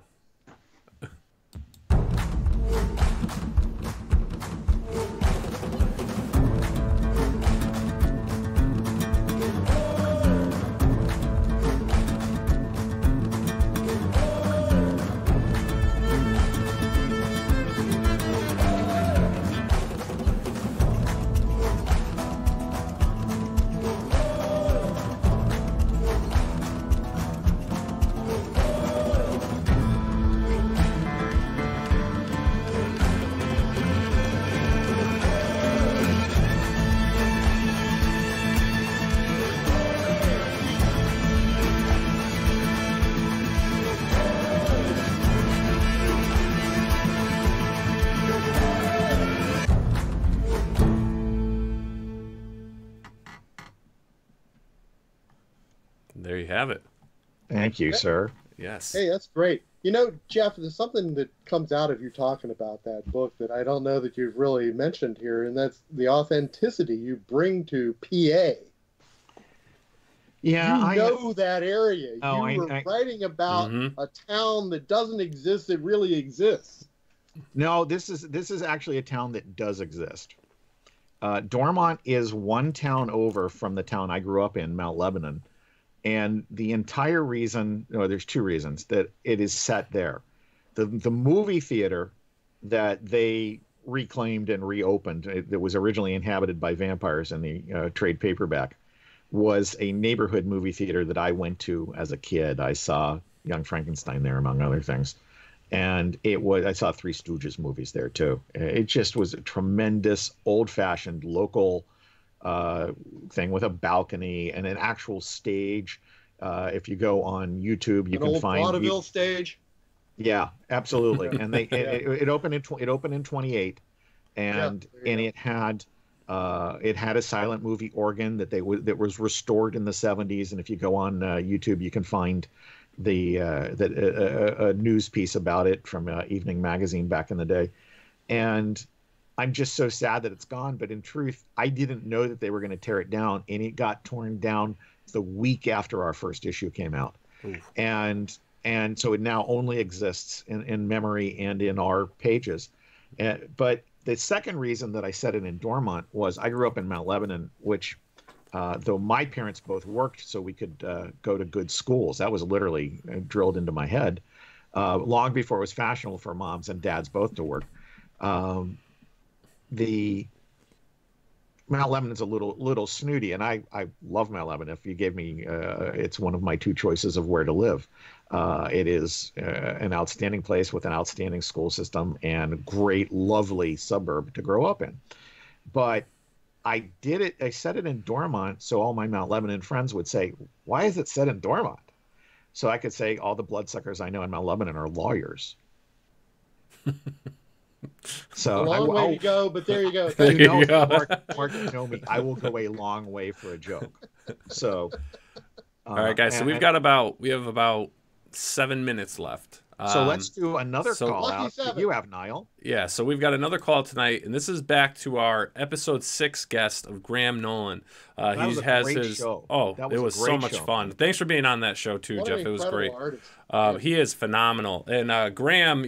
There you have it. Thank you, sir. Yes. Hey, that's great. You know, Jeff, there's something that comes out of you talking about that book that I don't know that you've really mentioned here, and that's the authenticity you bring to PA. Yeah, you know that area. Oh, you were writing about a town that doesn't exist that really exists. No, this is actually a town that does exist. Dormont is one town over from the town I grew up in, Mount Lebanon. And the entire reason, there's two reasons that it is set there. The movie theater that they reclaimed and reopened, that was originally inhabited by vampires in the trade paperback, was a neighborhood movie theater that I went to as a kid. I saw Young Frankenstein there, among other things. And I saw Three Stooges movies there too. It just was a tremendous, old-fashioned local thing with a balcony and an actual stage. If you go on YouTube, you can find an old vaudeville stage. Yeah, absolutely. And it opened in 28, and it had a silent movie organ that was restored in the 70s. And if you go on YouTube, you can find a news piece about it from Evening Magazine back in the day. And I'm just so sad that it's gone. But in truth, I didn't know that they were going to tear it down, and it got torn down the week after our first issue came out. Oof. And so it now only exists in memory and in our pages. But the second reason that I set it in Dormont was I grew up in Mount Lebanon, which, though my parents both worked so we could go to good schools, that was literally drilled into my head long before it was fashionable for moms and dads both to work. The Mount Lebanon's a little snooty, and I love Mount Lebanon. If you gave me, it's one of my two choices of where to live. It is an outstanding place with an outstanding school system and a great, lovely suburb to grow up in. But I set it in Dormont so all my Mount Lebanon friends would say, "Why is it set in Dormont?" So I could say all the bloodsuckers I know in Mount Lebanon are lawyers. So a long way to go, but there you go. Mark, you know me. I will go a long way for a joke. So, all right, guys. So we have about 7 minutes left. So let's do another call out that you have, Nile. Yeah, so we've got another call tonight, and this is back to our episode 6 guest of Graham Nolan. That was a great show. It was so much fun. Thanks for being on that show too, Jeff. It was great. He is phenomenal. And Graham,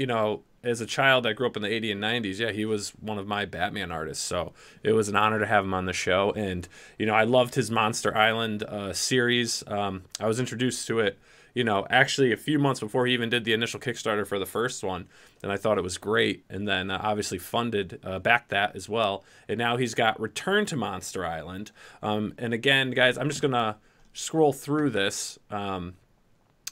as a child, I grew up in the 80s and 90s. Yeah, he was one of my Batman artists. So it was an honor to have him on the show. And, I loved his Monster Island series. I was introduced to it, actually a few months before he even did the initial Kickstarter for the first one. And I thought it was great. And then obviously funded, backed that as well. And now he's got Return to Monster Island. And again, guys, I'm just going to scroll through this.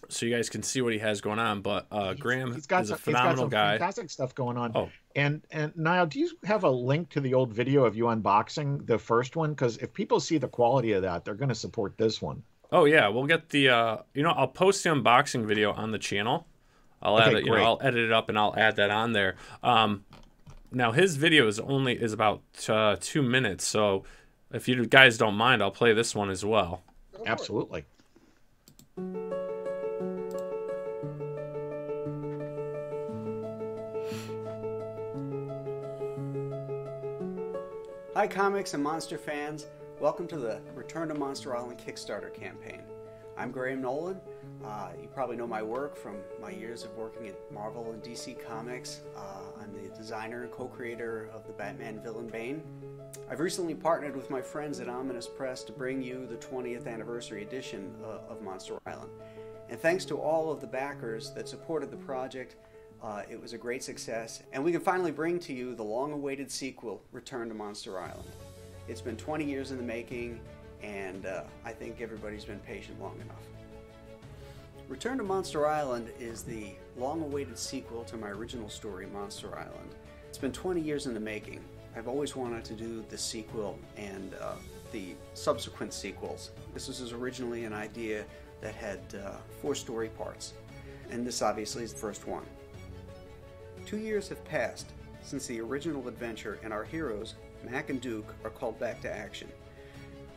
So you guys can see what he has going on, but Graham is a phenomenal guy. Fantastic stuff going on. Oh, and Niall, do you have a link to the old video of you unboxing the first one? Because if people see the quality of that, they're going to support this one. Oh yeah, we'll get the. I'll post the unboxing video on the channel. I'll add it. I'll edit it up and I'll add that on there. Now his video is about 2 minutes, so if you guys don't mind, I'll play this one as well. Absolutely. Hi comics and monster fans, welcome to the Return to Monster Island Kickstarter campaign. I'm Graham Nolan. You probably know my work from my years of working at Marvel and DC Comics. I'm the designer and co-creator of the Batman villain Bane. I've recently partnered with my friends at Ominous Press to bring you the 20th anniversary edition of Monster Island. And thanks to all of the backers that supported the project, it was a great success, and we can finally bring to you the long-awaited sequel, Return to Monster Island. It's been 20 years in the making, and I think everybody's been patient long enough. Return to Monster Island is the long-awaited sequel to my original story, Monster Island. It's been 20 years in the making. I've always wanted to do the sequel and the subsequent sequels. This was originally an idea that had 4 story parts, and this obviously is the first one. 2 years have passed since the original adventure, and our heroes, Mac and Duke, are called back to action.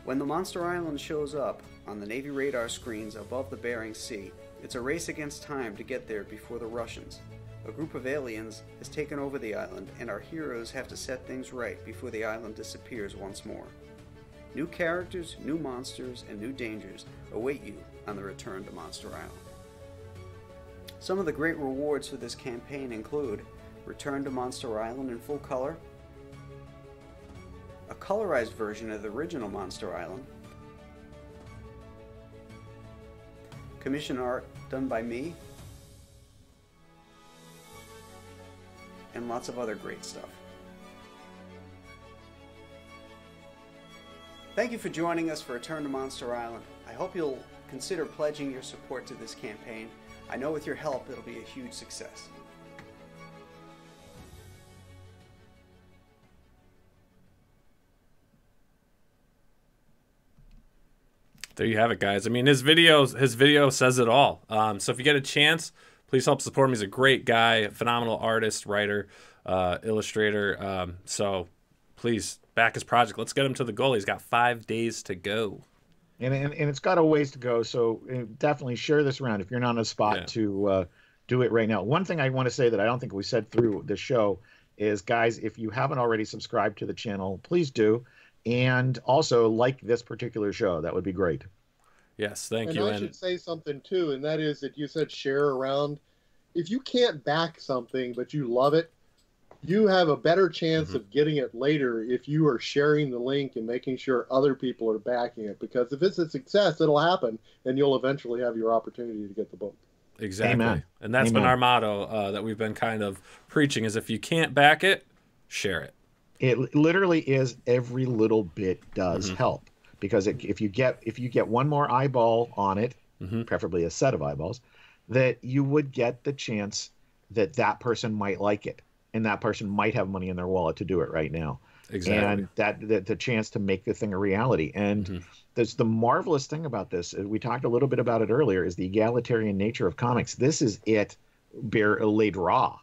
When the Monster Island shows up on the Navy radar screens above the Bering Sea, it's a race against time to get there before the Russians. A group of aliens has taken over the island, and our heroes have to set things right before the island disappears once more. New characters, new monsters, and new dangers await you on the Return to Monster Island. Some of the great rewards for this campaign include Return to Monster Island in full color, a colorized version of the original Monster Island, commission art done by me, and lots of other great stuff. Thank you for joining us for Return to Monster Island. I hope you'll consider pledging your support to this campaign. I know with your help, it'll be a huge success. There you have it, guys. I mean, his video says it all. So if you get a chance, please help support him. He's a great guy, phenomenal artist, writer, illustrator. So please back his project. Let's get him to the goal. He's got 5 days to go. And it's got a ways to go. So definitely share this around if you're not on a spot to do it right now. One thing I want to say that I don't think we said through the show is, guys, if you haven't already subscribed to the channel, please do. And also like this particular show. That would be great. Yes, thank and you. I should say something too, and that is that you said share around. If you can't back something but you love it, you have a better chance of getting it later if you are sharing the link and making sure other people are backing it. Because if it's a success, it'll happen, and you'll eventually have your opportunity to get the book. Exactly. Amen. And that's been our motto that we've been kind of preaching, is if you can't back it, share it. It literally is, every little bit does help, because if you get one more eyeball on it, preferably a set of eyeballs, that you would get the chance that that person might like it, and that person might have money in their wallet to do it right now. Exactly. And that the chance to make the thing a reality. And there's the marvelous thing about this. We talked a little bit about it earlier, is the egalitarian nature of comics. This is it laid raw.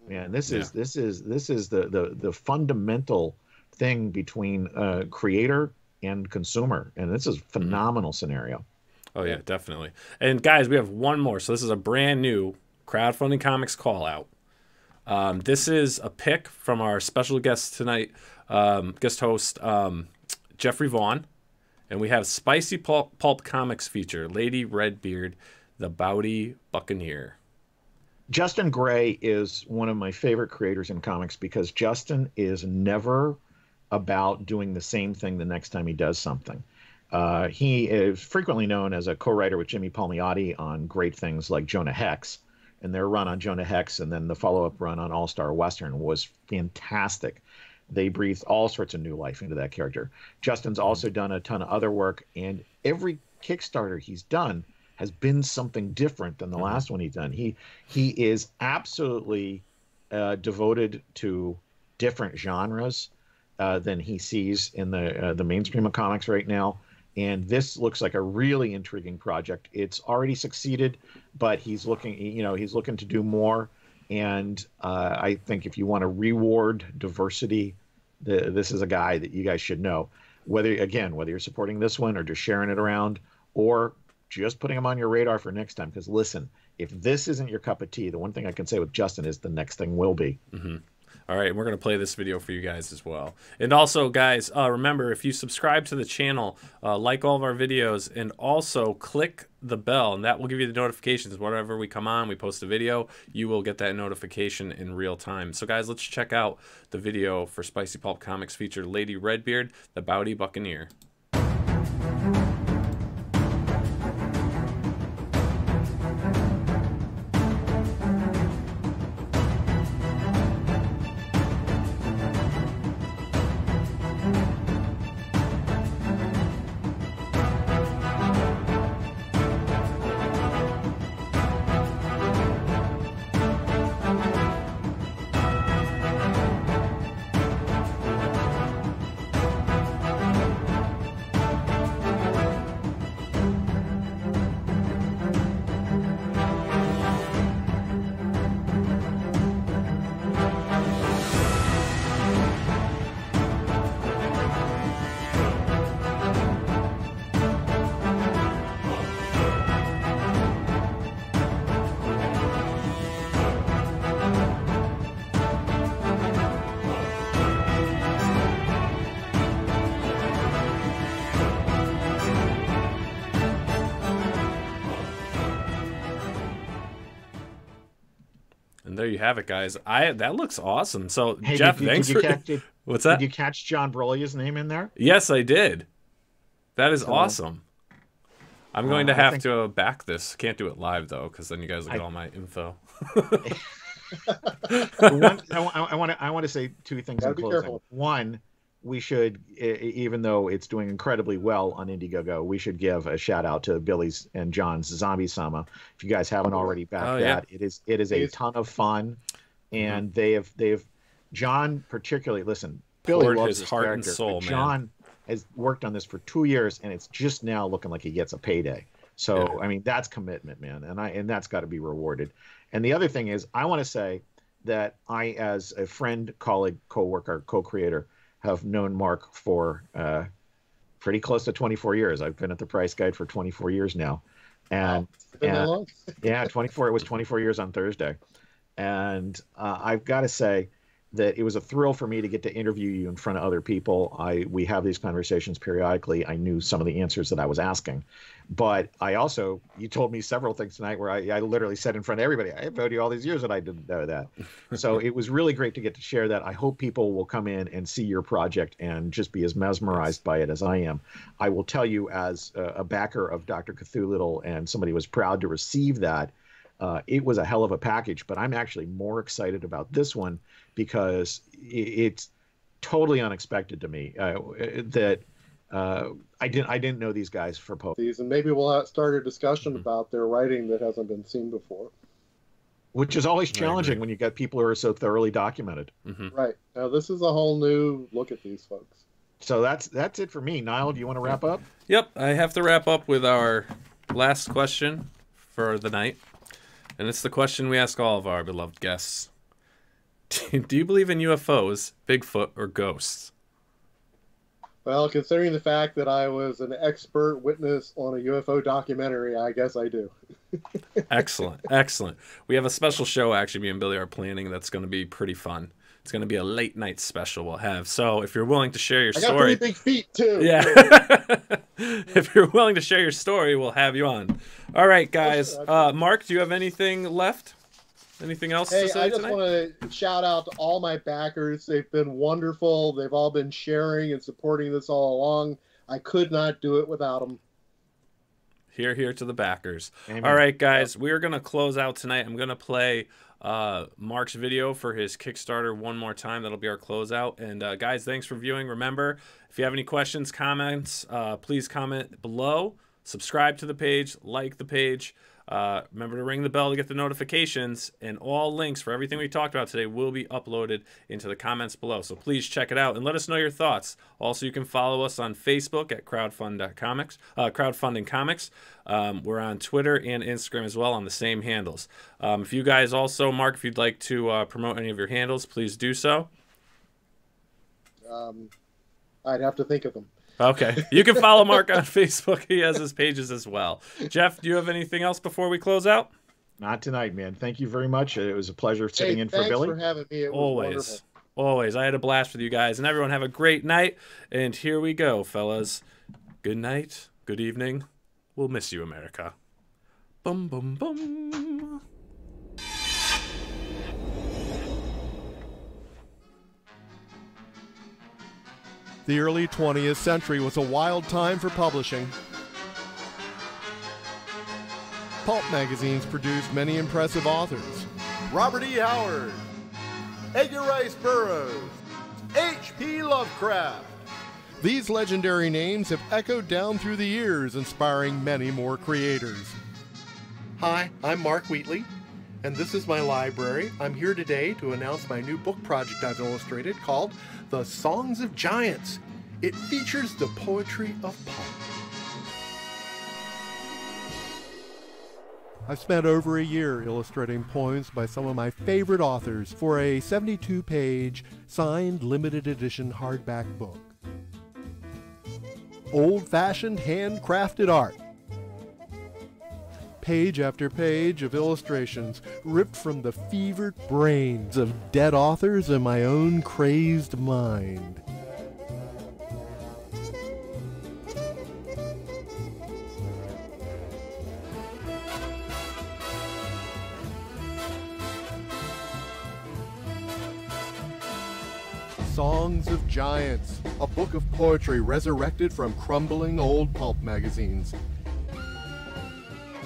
Man, this is the fundamental thing between creator and consumer, and this is a phenomenal scenario. Oh yeah, definitely. And guys, we have one more. So this is a brand new crowdfunding comics call out. This is a pick from our special guest tonight, guest host Jeffrey Vaughn, and we have Spicy Pulp Comics feature Lady Redbeard, the Bounty Buccaneer. Justin Gray is one of my favorite creators in comics, because Justin is never about doing the same thing the next time he does something. He is frequently known as a co-writer with Jimmy Palmiotti on great things like Jonah Hex, and their run on Jonah Hex and then the follow-up run on All-Star Western was fantastic. They breathed all sorts of new life into that character. Justin's also done a ton of other work, and every Kickstarter he's done has been something different than the last one he's done. He is absolutely devoted to different genres than he sees in the mainstream of comics right now. And this looks like a really intriguing project. It's already succeeded, but he's looking to do more. And I think if you want to reward diversity, this is a guy that you guys should know. Whether you're supporting this one or just sharing it around, or just putting them on your radar for next time. Because listen, if this isn't your cup of tea, the one thing I can say with Justin is the next thing will be. All right, and we're going to play this video for you guys as well. And also, guys, remember, if you subscribe to the channel, like all of our videos, and also click the bell, and that will give you the notifications. Whenever we come on, we post a video, you will get that notification in real time. So, guys, let's check out the video for Spicy Pulp Comics feature Lady Redbeard, the Bounty Buccaneer. There you have it, guys. That looks awesome. So, hey, Jeff, thanks for... What's that? Did you catch John Brolia's name in there? Yes, I did. That is awesome. I'm going to have to back this. Can't do it live, though, because then you guys will get all my info. I want to say two things in closing. One, we should, even though it's doing incredibly well on Indiegogo, we should give a shout out to Billy's and John's Zombie Sama. If you guys haven't already backed that, it is a ton of fun, and they've John particularly, listen, Billy loves his this heart character, and soul, but John has worked on this for 2 years, and it's just now looking like he gets a payday. So I mean, that's commitment, man, and that's got to be rewarded. And the other thing is, I want to say that I, as a friend, colleague, co-worker, co-creator, have known Mark for pretty close to 24 years. I've been at the Price Guide for 24 years now. And, yeah, 24. It was 24 years on Thursday. And I've got to say that it was a thrill for me to get to interview you in front of other people. We have these conversations periodically. I knew some of the answers that I was asking. But I also, you told me several things tonight where I literally said in front of everybody, I've known you all these years and I didn't know that. So it was really great to get to share that. I hope people will come in and see your project and just be as mesmerized by it as I am. I will tell you, as a backer of Dr. Cthulhu and somebody who was proud to receive that, it was a hell of a package, but I'm actually more excited about this one because it's totally unexpected to me that I didn't know these guys for Pulp. And maybe we'll start a discussion about their writing that hasn't been seen before. Which is always challenging when you get people who are so thoroughly documented. Right. Now this is a whole new look at these folks. So that's it for me. Niall, do you want to wrap up? Yep, I have to wrap up with our last question for the night. And it's the question we ask all of our beloved guests. Do you believe in UFOs, Bigfoot, or ghosts? Well, considering the fact that I was an expert witness on a UFO documentary, I guess I do. Excellent, excellent. We have a special show, actually, me and Billy are planning, that's going to be pretty fun. It's going to be a late night special we'll have. So if you're willing to share your story... I got pretty big feet, too. Yeah. If you're willing to share your story, we'll have you on. All right, guys. Mark, do you have anything left? Anything else to say I just tonight? want to shout out to all my backers. They've been wonderful. They've all been sharing and supporting this all along. I could not do it without them. Here to the backers. Amen. All right, guys. We are going to close out tonight. I'm going to play Mark's video for his Kickstarter one more time. That'll be our closeout. And guys, thanks for viewing. Remember, if you have any questions, comments, please comment below. Subscribe to the page, like the page. Remember to ring the bell to get the notifications, and all links for everything we talked about today will be uploaded into the comments below. So please check it out and let us know your thoughts. Also, you can follow us on Facebook at Crowdfunding Comics. We're on Twitter and Instagram as well on the same handles. If you guys also, Mark, if you'd like to promote any of your handles, please do so. I'd have to think of them. Okay. You can follow Mark on Facebook. He has his pages as well. Jeff, do you have anything else before we close out? Not tonight, man. Thank you very much. It was a pleasure sitting in for Billy. Thanks for having me. It was wonderful. Always. I had a blast with you guys. And everyone have a great night. And here we go, fellas. Good night. Good evening. We'll miss you, America. Bum, bum, bum. The early 20th century was a wild time for publishing. Pulp magazines produced many impressive authors. Robert E. Howard, Edgar Rice Burroughs, H.P. Lovecraft. These legendary names have echoed down through the years, inspiring many more creators. Hi, I'm Mark Wheatley, and this is my library. I'm here today to announce my new book project I've illustrated called The Songs of Giants. It features the poetry of Pulp. I've spent over a year illustrating poems by some of my favorite authors for a 72-page signed limited edition hardback book. Old-fashioned handcrafted art. Page after page of illustrations ripped from the fevered brains of dead authors and my own crazed mind. Songs of Giants, a book of poetry resurrected from crumbling old pulp magazines.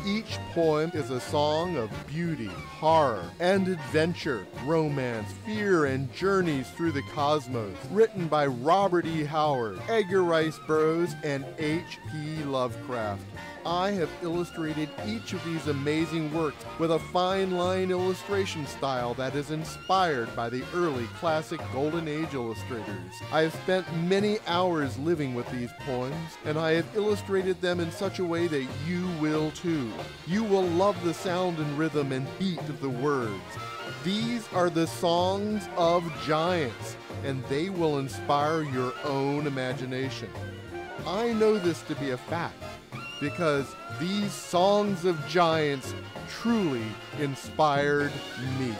Each poem is a song of beauty, horror, and adventure, romance, fear, and journeys through the cosmos. Written by Robert E. Howard, Edgar Rice Burroughs, and H.P. Lovecraft. I have illustrated each of these amazing works with a fine line illustration style that is inspired by the early classic Golden Age illustrators. I have spent many hours living with these poems, and I have illustrated them in such a way that you will too. You will love the sound and rhythm and beat of the words. These are the songs of giants, and they will inspire your own imagination. I know this to be a fact, because these songs of giants truly inspired me.